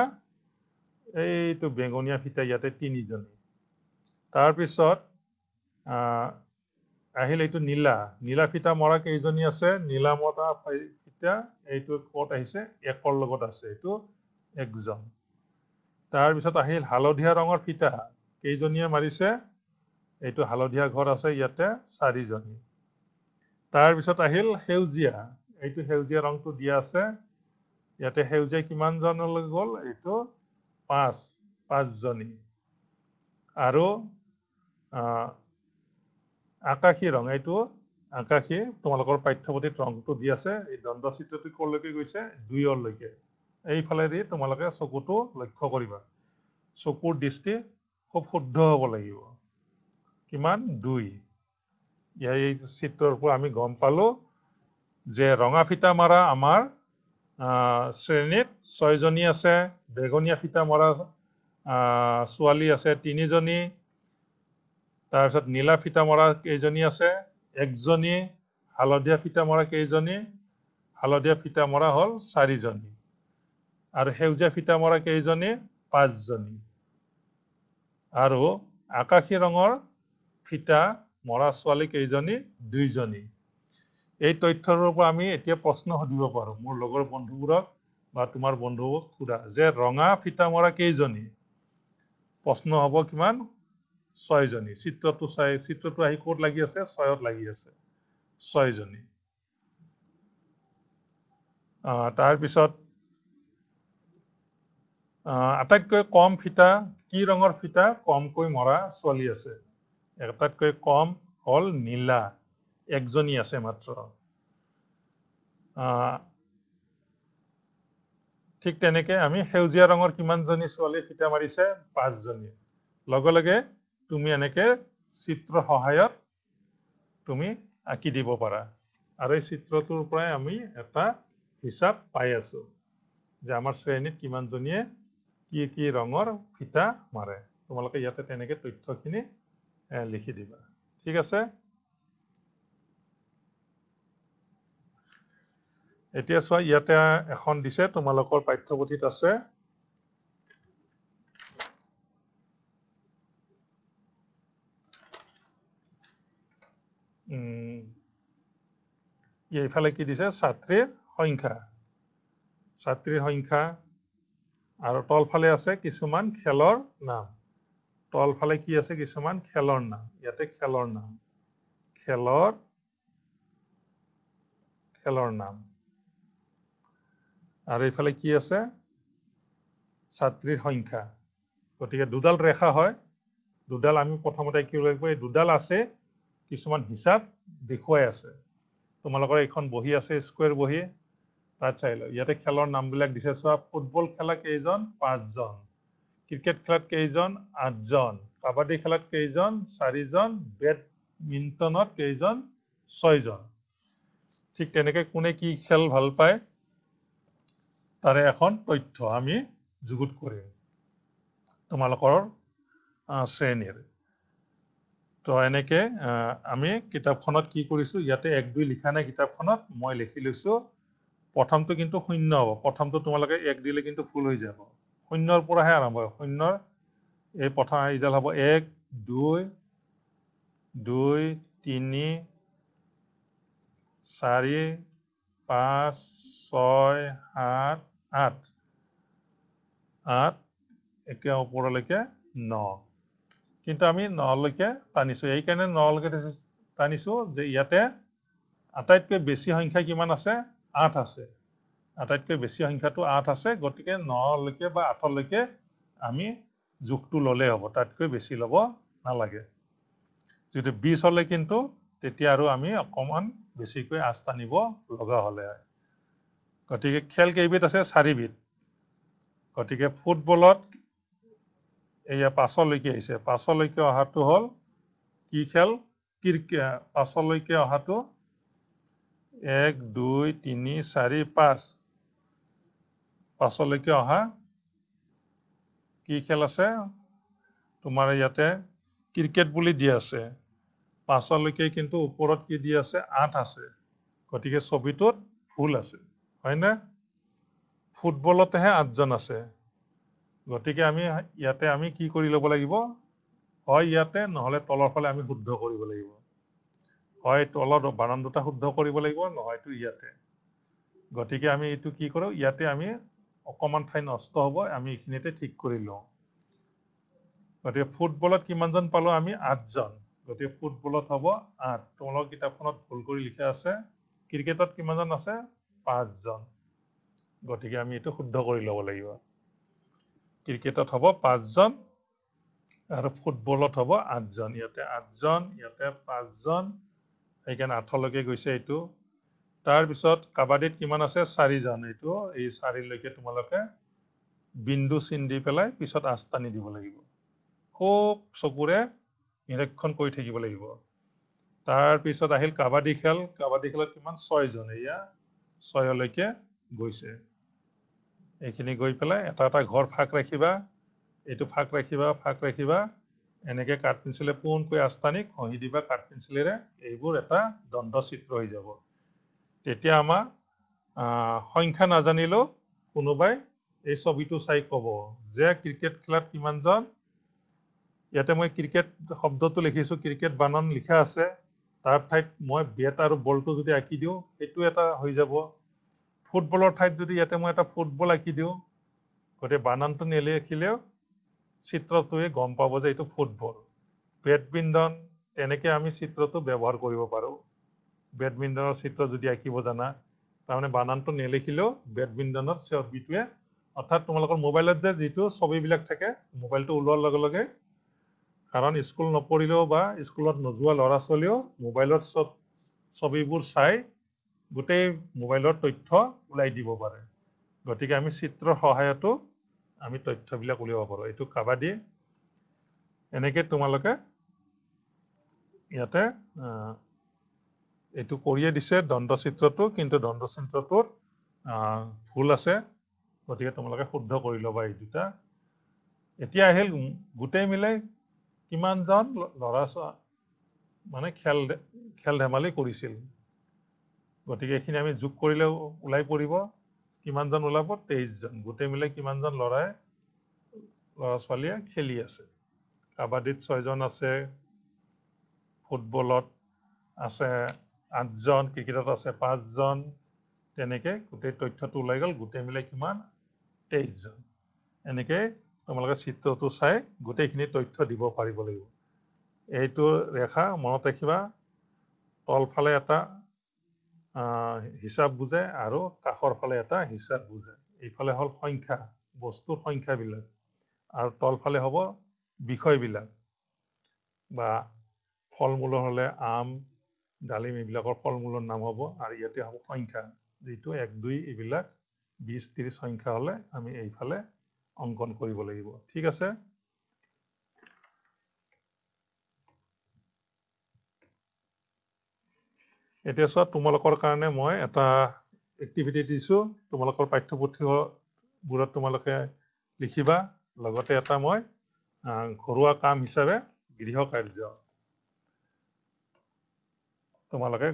এইটো বেগনীয়া ফিটা ইয়াতে 3 জনী তাৰপিছত আহিল এইটো নীলা ফিটা মৰা কেইজনী আছে নীলা মৰা ফিটা এইটো ক'ত আহিছে 1ৰ লগত আছে এইটো 1 জন তাৰপিছত আহিল হালধীয়া ৰঙৰ ফিটা কেইজনীয়ে মাৰিছে এইটো হালধীয়া ঘৰ আছে ইয়াতে 4 জনী তাৰপিছত আহিল সেউজীয়া এইটো সেউজীয়া ৰংটো দিয়া আছে ইয়াতে সেউজীয়া কিমান জনলৈ গ'ল এইটো 5 জনী আৰু আকাশী ৰং এইটো আকাশী তোমালোকৰ পাঠ্যপুথিত ৰংটো দি আছে এই দ্বন্দ্ব চিত্ৰটো ক'লৈকে গৈছে 2লৈকে এইফালেদি তোমালোকে চকুটো লক্ষ্য কৰিবা চকুৰ দৃষ্টি খুব শুদ্ধ হ'ব লাগিব কিমান 2 এই চিত্ৰৰ পৰা আমি গম পালো যে ৰঙা ফিটা মাৰা আমাৰ শ্ৰেণীত 6 জনী আছে বেগনীয়া ফিটা মৰা ছোৱালী আছে 3 জনী তাৰপিছত নীলা ফিটা মৰা কেইজনী আছে 1 জনী হালধীয়া ফিটা মৰা কেইজনী হালধীয়া ফিটা মৰা হ'ল 4 জনী আৰু সেউজীয়া ফিটা মৰা কেইজনী 5 জনী আৰু আকাশী ৰঙৰ ফিটা মৰা ছোৱালী কেইজনী 2 জনী এই তথ্যৰ পৰা আমি এতিয়া প্ৰশ্ন সুধিব পাৰো মোৰ লগৰ বন্ধুবোৰক বা তোমাৰ বন্ধুবোৰক সোধা যে ৰঙা ফিটা মৰা কেইজনী প্ৰশ্ন হ'ব কিমান 6 জনী চিত্ৰটো আহি ক'ত লাগি আছে 6ত লাগি আছে 6 জনী তাৰপিছত আটাইতকৈ কম ফিটা কি ৰঙৰ ফিটা কমকৈ মৰা ছোৱালী আছে আটাইতকৈ কম হ'ল নীলা 1 জনী আছে মাত্ৰ ঠিক তেনেকে আমি সেউজীয়া ৰঙৰ কিমান জনী ছোৱালী ফিটা মাৰিছে 5 জনী লগে লগে তুমি এনেকে চিত্ৰ সহায়ত তুমি আঁকি দিব পাৰা আৰু এই চিত্ৰটোৰ পৰাই আমি এটা হিচাপ পাই আছো যে আমাৰ শ্ৰেণীত কিমান জনীয়ে কি ৰঙৰ ফিটা মাৰে তোমালোকে ইয়াতে তেনেকে তথ্যখিনি লিখি দিবা ঠিক আছে এতিয়া চোৱা ইয়াতে এখন দিছে তোমালোকৰ পাঠ্যপুথিত আছে এইফালে কি দিছে ছাত্ৰীৰ সংখ্যা আৰু তলফালে আছে কিছুমান খেলৰ নাম তলফালে কি আছে কিছুমান খেলৰ নাম ইয়াতে খেলৰ নাম আৰু এইফালে কি আছে ছাত্ৰীৰ সংখ্যা গতিকে দুডাল ৰেখা হয় দুডাল আমি প্ৰথমতে কি লাগিব এই দুডাল আছে কিছুমান হিচাপ দেখুৱাই আছে তোমালোকৰ এখন বহি আছে স্কয়াৰ বহি তাত চাই লও ইয়াতে খেলৰ নামবিলাক দিছে চোৱা ফুটবল খেলা কেইজন 5 জন ক্ৰিকেট খেলাত কেইজন 8 জন কাবাডী খেলাত কেইজন 4 জন বেডমিণ্টনত কেইজন 6 জন ঠিক তেনেকে কোনে কি খেল ভাল পায় তাৰে এখন তথ্য আমি যুগুত কৰিম তোমালোকৰ শ্ৰেণীৰ তো এনেকে আমি কিতাপখনত কি কৰিছো ইয়াতে 1 2 লিখা নাই কিতাপখনত মই লিখি লৈছো প্ৰথমটো কিন্তু শূন্য হ'ব প্ৰথমটো তোমালোকে 1 দিলে কিন্তু ফুল হৈ যাব শূন্যৰ পৰাহে আৰম্ভ হয় শূন্যৰ এই প্ৰথম ইডাল হ'ব 1 2 2 3 4 5 6 7 8 একে ওপৰলৈকে 9 কিন্তু আমি 9 লৈকে টানিছো এই কাৰণে 9 লৈকে টানিছো যে ইয়াতে আটাইতকৈ বেছি সংখ্যা কিমান আছে 8 আছে আটাইতকৈ বেছি সংখ্যাটো 8 আছে গতিকে 9 লৈকে বা 8 লৈকে আমি যোগটো ললে হ'ব তাতকৈ বেছি লব নালাগে যদি 20 হলে কিন্তু তেতিয়া আৰু আমি অকমান বেছিকৈ আঁচ টানিব লগা হলে গতিকে খেল কেইবিধ আছে 4 বিধ গতিকে ফুটবলত এয়া 5লৈকে আহিছে 5লৈকে অহাটো হ'ল কি খেল ক্ৰিকেট 5লৈকে অহাটো 1 2 3 4 5 5লৈকে অহা কি খেল আছে তোমাৰ ইয়াতে ক্ৰিকেট বুলি দিয়া আছে 5লৈকে কিন্তু ওপৰত কি দিয়া আছে 8 আছে গতিকে ছবিটোত ভুল আছে হয়নে ফুটবলতেহে 8জন আছে গতিকে আমি ইয়াতে আমি কি কৰি ল'ব লাগিব হয় ইয়াতে নহলে তলৰ ফালে আমি শুদ্ধ কৰিব লাগিব হয় তলৰ বানান দুটা শুদ্ধ কৰিব লাগিব নহয়তো ইয়াতে গতিকে আমি এইটো কি কৰো ইয়াতে আমি অকমান ঠাই নষ্ট হ'ব আমি এইখিনিতে ঠিক কৰি লওঁ গতিকে ফুটবলত কিমানজন পালো আমি 8জন গতিকে ফুটবলত হ'ব 8 তোমালোকৰ কিতাপখনত ভুল কৰি লিখা আছে ক্ৰিকেটত কিমানজন আছে 5জন গতিকে আমি এইটো শুদ্ধ কৰি ল'ব লাগিব ক্ৰিকেটত হ'ব 5জন আৰু ফুটবলত হ'ব 8জন ইয়াতে 8জন ইয়াতে 5জন সেইকাৰণে 8লৈকে গৈছে এইটো তাৰপিছত কাবাডীত কিমান আছে 4জন এইটো এই 4লৈকে তোমালোকে বিন্দু চিন দি পেলাই পিছত আস্তানি দিব লাগিব খুব চকুৰে নিৰীক্ষণ কৰি থাকিব লাগিব তাৰপিছত আহিল কাবাডী খেলত কিমান 6জন এয়া 6লৈকে গৈছে এইখিনি গৈ পেলাই এটা এটা ঘৰ ফাঁক ৰাখিবা এইটো ফাঁক ৰাখিবা এনেকে কাঠ পেঞ্চিলে পোনকৈ আস্তানিক ঘঁহি দিবা কাঠ পেঞ্চিলেৰে এইবোৰ এটা দ্বন্দ্ব চিত্ৰ হৈ যাব তেতিয়া আমাৰ সংখ্যা নাজানিলেও কোনোবাই এই ছবিটো চাই ক'ব যে ক্ৰিকেট খেলাত কিমানজন ইয়াতে মই ক্ৰিকেট শব্দটো লিখিছো ক্ৰিকেট বানান লিখা আছে তাৰ ঠাইত মই বেট আৰু বলটো যদি আঁকি দিওঁ সেইটো এটা হৈ যাব ফুটবলৰ ঠাইত যদি ইয়াতে মই এটা ফুটবল আঁকি দিওঁ গতিকে বানানটো নিলিখিলেও চিত্ৰটোৱে গম পাব যে এইটো ফুটবল বেডমিণ্টন তেনেকে আমি চিত্ৰটো ব্যৱহাৰ কৰিব পাৰো বেডমিণ্টনৰ চিত্ৰ যদি আঁকিব জানা তাৰমানে বানানটো নিলিখিলেও বেডমিণ্টনত ছবিটোৱে অৰ্থাৎ তোমালোকৰ মোবাইলত যে যিটো ছবিবিলাক থাকে মোবাইলটো ওলোৱাৰ লগে লগে কাৰণ স্কুল নপঢ়িলেও বা স্কুলত নোযোৱা ল'ৰা ছোৱালীও মোবাইলত ছবিবোৰ চাই গোটেই মোবাইলৰ তথ্য ওলাই দিব পাৰে গতিকে আমি চিত্ৰৰ সহায়তো আমি তথ্যবিলাক উলিয়াব পাৰো এইটো কাবাডী এনেকে তোমালোকে ইয়াতে এইটো কৰিয়ে দিছে দ্বন্দ্ব চিত্ৰটো কিন্তু দ্বন্দ্ব চিত্ৰটোত ভুল আছে গতিকে তোমালোকে শুদ্ধ কৰি ল'বা এই দুটা এতিয়া আহিল গোটেই মিলাই কিমানজন ল'ৰা মানে খেল ধেমালি কৰিছিল গতিকে এইখিনি আমি যোগ কৰিলে ওলাই পৰিব কিমানজন ওলাব 23জন গোটেই মিলাই কিমানজন ল'ৰা ছোৱালীয়ে খেলি আছে কাবাডীত 6জন আছে ফুটবলত আছে 8জন ক্ৰিকেটত আছে 5জন তেনেকে গোটেই তথ্যটো ওলাই গ'ল গোটেই মিলাই কিমান 23জন এনেকে তোমালোকে চিত্ৰটো চাই গোটেইখিনি তথ্য দিব পাৰিব লাগিব এইটো ৰেখা মনত ৰাখিবা তলফালে এটা হিচাপ বুজে আৰু কাষৰ ফালে এটা হিচাপ বুজে এইফালে হ'ল সংখ্যা বস্তুৰ সংখ্যাবিলাক আৰু তলফালে হ'ব বিষয়বিলাক বা ফল মূলৰ হ'লে আম ডালিম এইবিলাকৰ ফল মূলৰ নাম হ'ব আৰু ইয়াতে হ'ব সংখ্যা যিটো 1 2 এইবিলাক 20 30 সংখ্যা হ'লে আমি এইফালে অংকন কৰিব লাগিব ঠিক আছে এতিয়া চোৱা তোমালোকৰ কাৰণে মই এটা এক্টিভিটি দিছো তোমালোকৰ পাঠ্যপুথিবোৰত তোমালোকে লিখিবা লগতে এটা মই ঘৰুৱা কাম হিচাপে গৃহ কাৰ্য তোমালোকে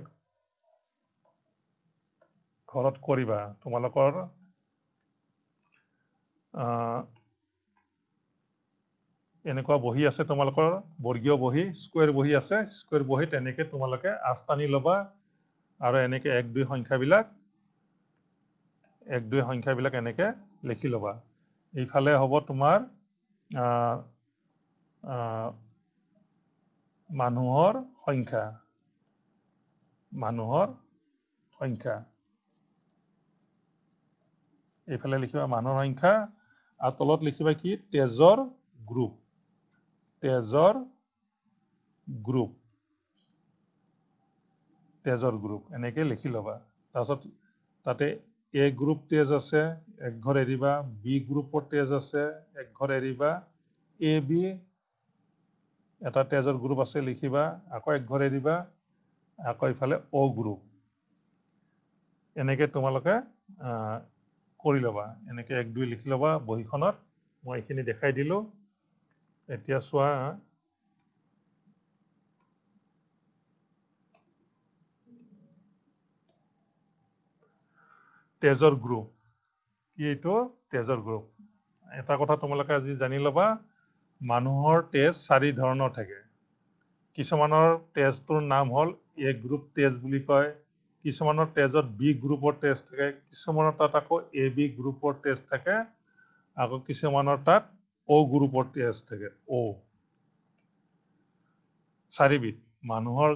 ঘৰত কৰিবা তোমালোকৰ এনেকুৱা বহি আছে তোমালোকৰ বৰ্গীয় বহি স্কুৱেৰ বহি আছে স্কুৱেৰ বহি তেনেকে তোমালোকে আস্তানি ল'বা আৰু এনেকে 1 2 সংখ্যাবিলাক 1 2 সংখ্যাবিলাক এনেকে লিখি ল'বা এইফালে হ'ব তোমাৰ মানুহৰ সংখ্যা এইফালে লিখিবা মানুহৰ সংখ্যা আৰু তলত লিখিবা কি তেজৰ গ্ৰুপ এনেকে লিখি ল'বা তাৰপিছত তাতে এ গ্ৰুপ তেজ আছে এক ঘৰ এৰিবা বি গ্ৰুপৰ তেজ আছে এক ঘৰ এৰিবা এ বি এটা তেজৰ গ্ৰুপ আছে লিখিবা, আকৌ এক ঘৰে দিবা, আকৌ ইফালে অ গ্ৰুপ। এনেকে তোমালোকে কৰি ল'বা। এনেকে 1 2 লিখি ল'বা বহীখনত। মই এইখিনি দেখাই দিলো। এতিয়া চোৱা, তেজৰ গ্ৰুপ কি? এইটো তেজৰ গ্ৰুপ। এটা কথা তোমালোকে আজি জানি ল'বা, মানুহৰ তেজ 4 ধৰণৰ থাকে। কিছুমানৰ তেজটোৰ নাম হ'ল এ গ্ৰুপ তেজ বুলি কয়, কিছুমানৰ তেজত বি গ্ৰুপৰ তেজ থাকে, কিছুমানৰ তাত আকৌ এ বি গ্ৰুপৰ তেজ থাকে, আকৌ কিছুমানৰ তাত অ গ্ৰুপৰ তেজ থাকে। অ 4 বিধ মানুহৰ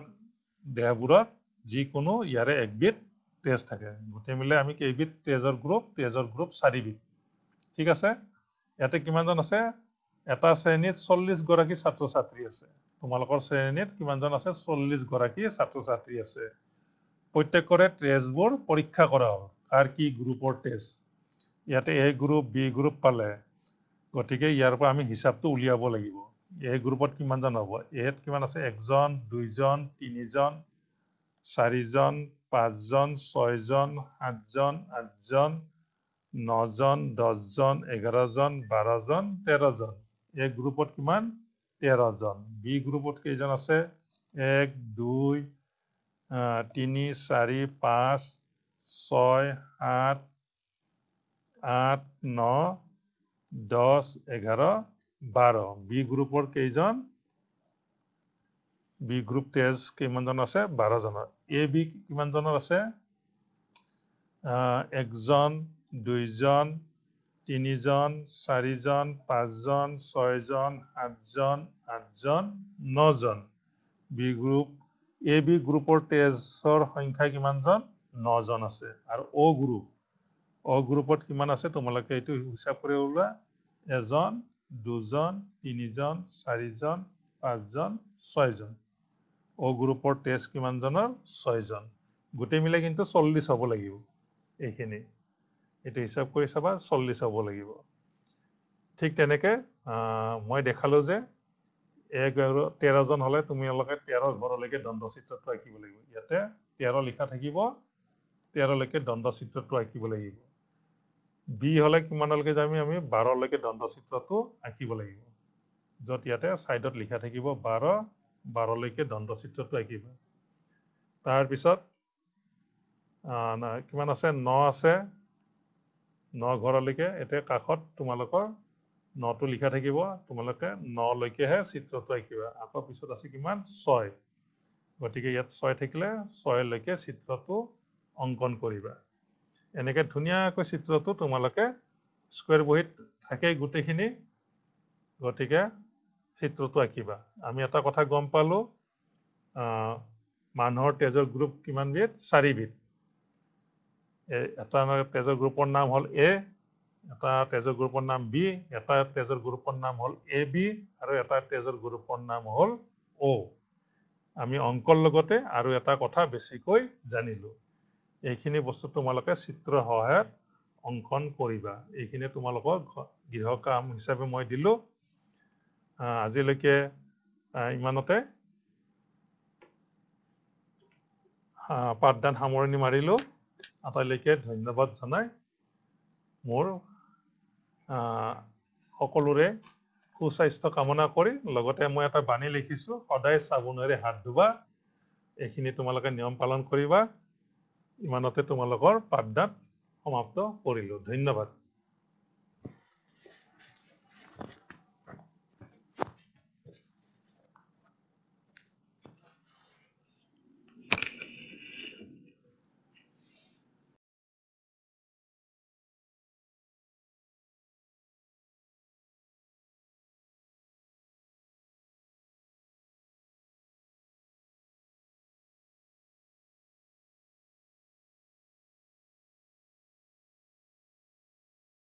দেহবোৰত যিকোনো ইয়াৰে একবিধ তেজ থাকে। গোটেই মিলাই আমি কেইবিধ তেজৰ গ্ৰুপ? তেজৰ গ্ৰুপ 4 বিধ। ঠিক আছে। ইয়াতে কিমানজন আছে? এটা শ্ৰেণীত 40 গৰাকী ছাত্ৰ ছাত্ৰী আছে। তোমালোকৰ শ্ৰেণীত কিমানজন আছে? 40 গৰাকী ছাত্ৰ ছাত্ৰী আছে। প্ৰত্যেকৰে তেজবোৰ পৰীক্ষা কৰা হ'ল, কাৰ কি গ্ৰুপৰ তেজ। ইয়াতে এ গ্ৰুপ বি গ্ৰুপ পালে, গতিকে ইয়াৰ পৰা আমি হিচাপটো উলিয়াব লাগিব। এ গ্ৰুপত কিমানজন হ'ব? এত কিমান আছে? 1 জন 2 জন 3 জন 4 জন 5 জন 6 জন 7 জন 8 জন 9 জন 10 জন 11 জন 12 জন 13 জন। এ গ্ৰুপত কিমান? 13 জন। বি গ্ৰুপত কেইজন আছে? 1 2 3 4 5 6 7 8 9 10 11 12। বি গ্ৰুপৰ কেইজন? বি গ্ৰুপ তেজ কিমানজন আছে? 12 জনৰ। এ বি কিমানজনৰ আছে? 1 জন 2 জন 3 জন 4 জন 5 জন 6 জন 7 জন 8 জন 9 জন। বি গ্ৰুপ এ বি গ্ৰুপৰ তেজৰ সংখ্যা কিমানজন? 9 জন আছে। আৰু অ গ্ৰুপত কিমান আছে? তোমালোকে এইটো হিচাপ কৰি ওলোৱা। 1 জন 2 জন 3 জন 4 জন 5 জন 6 জন। অ গ্ৰুপৰ তেজ কিমানজনৰ? 6 জন। গোটেই মিলাই কিন্তু 40 হ'ব লাগিব। এইখিনি এইটো হিচাপ কৰি চাবা, 40 হ'ব লাগিব। ঠিক তেনেকে মই দেখালো যে 13 জন হ'লে তোমালোকে 13 ঘৰলৈকে দণ্ডচিত্ৰটো আঁকিব লাগিব। ইয়াতে 13 লিখা থাকিব, 13 লৈকে দণ্ডচিত্ৰটো আঁকিব লাগিব। বি হ'লে কিমানলৈকে যাম? আমি 12 লৈকে দণ্ডচিত্ৰটো আঁকিব লাগিব। য'ত ইয়াতে ছাইডত লিখা থাকিব 12 লৈকে দণ্ডচিত্ৰটো আঁকিবা। তাৰপিছত কিমান আছে? 9 আছে। 9 ঘৰলৈকে এতিয়া কাষত তোমালোকৰ 9টো লিখা থাকিব, তোমালোকে 9 লৈকেহে চিত্ৰটো আঁকিবা। আকৌ পিছত আছে কিমান? 6। গতিকে ইয়াত 6 থাকিলে 6 লৈকে চিত্ৰটো অংকন কৰিবা। এনেকে ধুনীয়াকৈ চিত্ৰটো তোমালোকে স্কুৱেৰ বহীত থাকেই গোটেইখিনি, গতিকে চিত্ৰটো আঁকিবা। আমি এটা কথা গম পালো, মানুহৰ তেজৰ গ্ৰুপ কিমান বিধ? 4 বিধ। এটা তেজৰ গ্ৰুপৰ নাম হ'ল এ, এটা তেজৰ গ্ৰুপৰ নাম বি, এটা তেজৰ গ্ৰুপৰ নাম হ'ল এ বি, আৰু এটা তেজৰ গ্ৰুপৰ নাম হ'ল অ। আমি অংকৰ লগতে আৰু এটা কথা বেছিকৈ জানিলো। এইখিনি বস্তু তোমালোকে চিত্ৰৰ সহায়ত অংকন কৰিবা। এইখিনি তোমালোকৰ গৃহ কাম হিচাপে মই দিলো। আজিলৈকে ইমানতে পাঠদান সামৰণি মাৰিলো। আটাইলৈকে ধন্যবাদ জনাই মোৰ সকলোৰে সুস্বাস্থ্য কামনা কৰি, লগতে মই এটা বাণী লিখিছো, সদায় চাবোনেৰে হাত ধুবা। এইখিনি তোমালোকে নিয়ম পালন কৰিবা। ইমানতে তোমালোকৰ পাঠদান সমাপ্ত কৰিলো। ধন্যবাদ।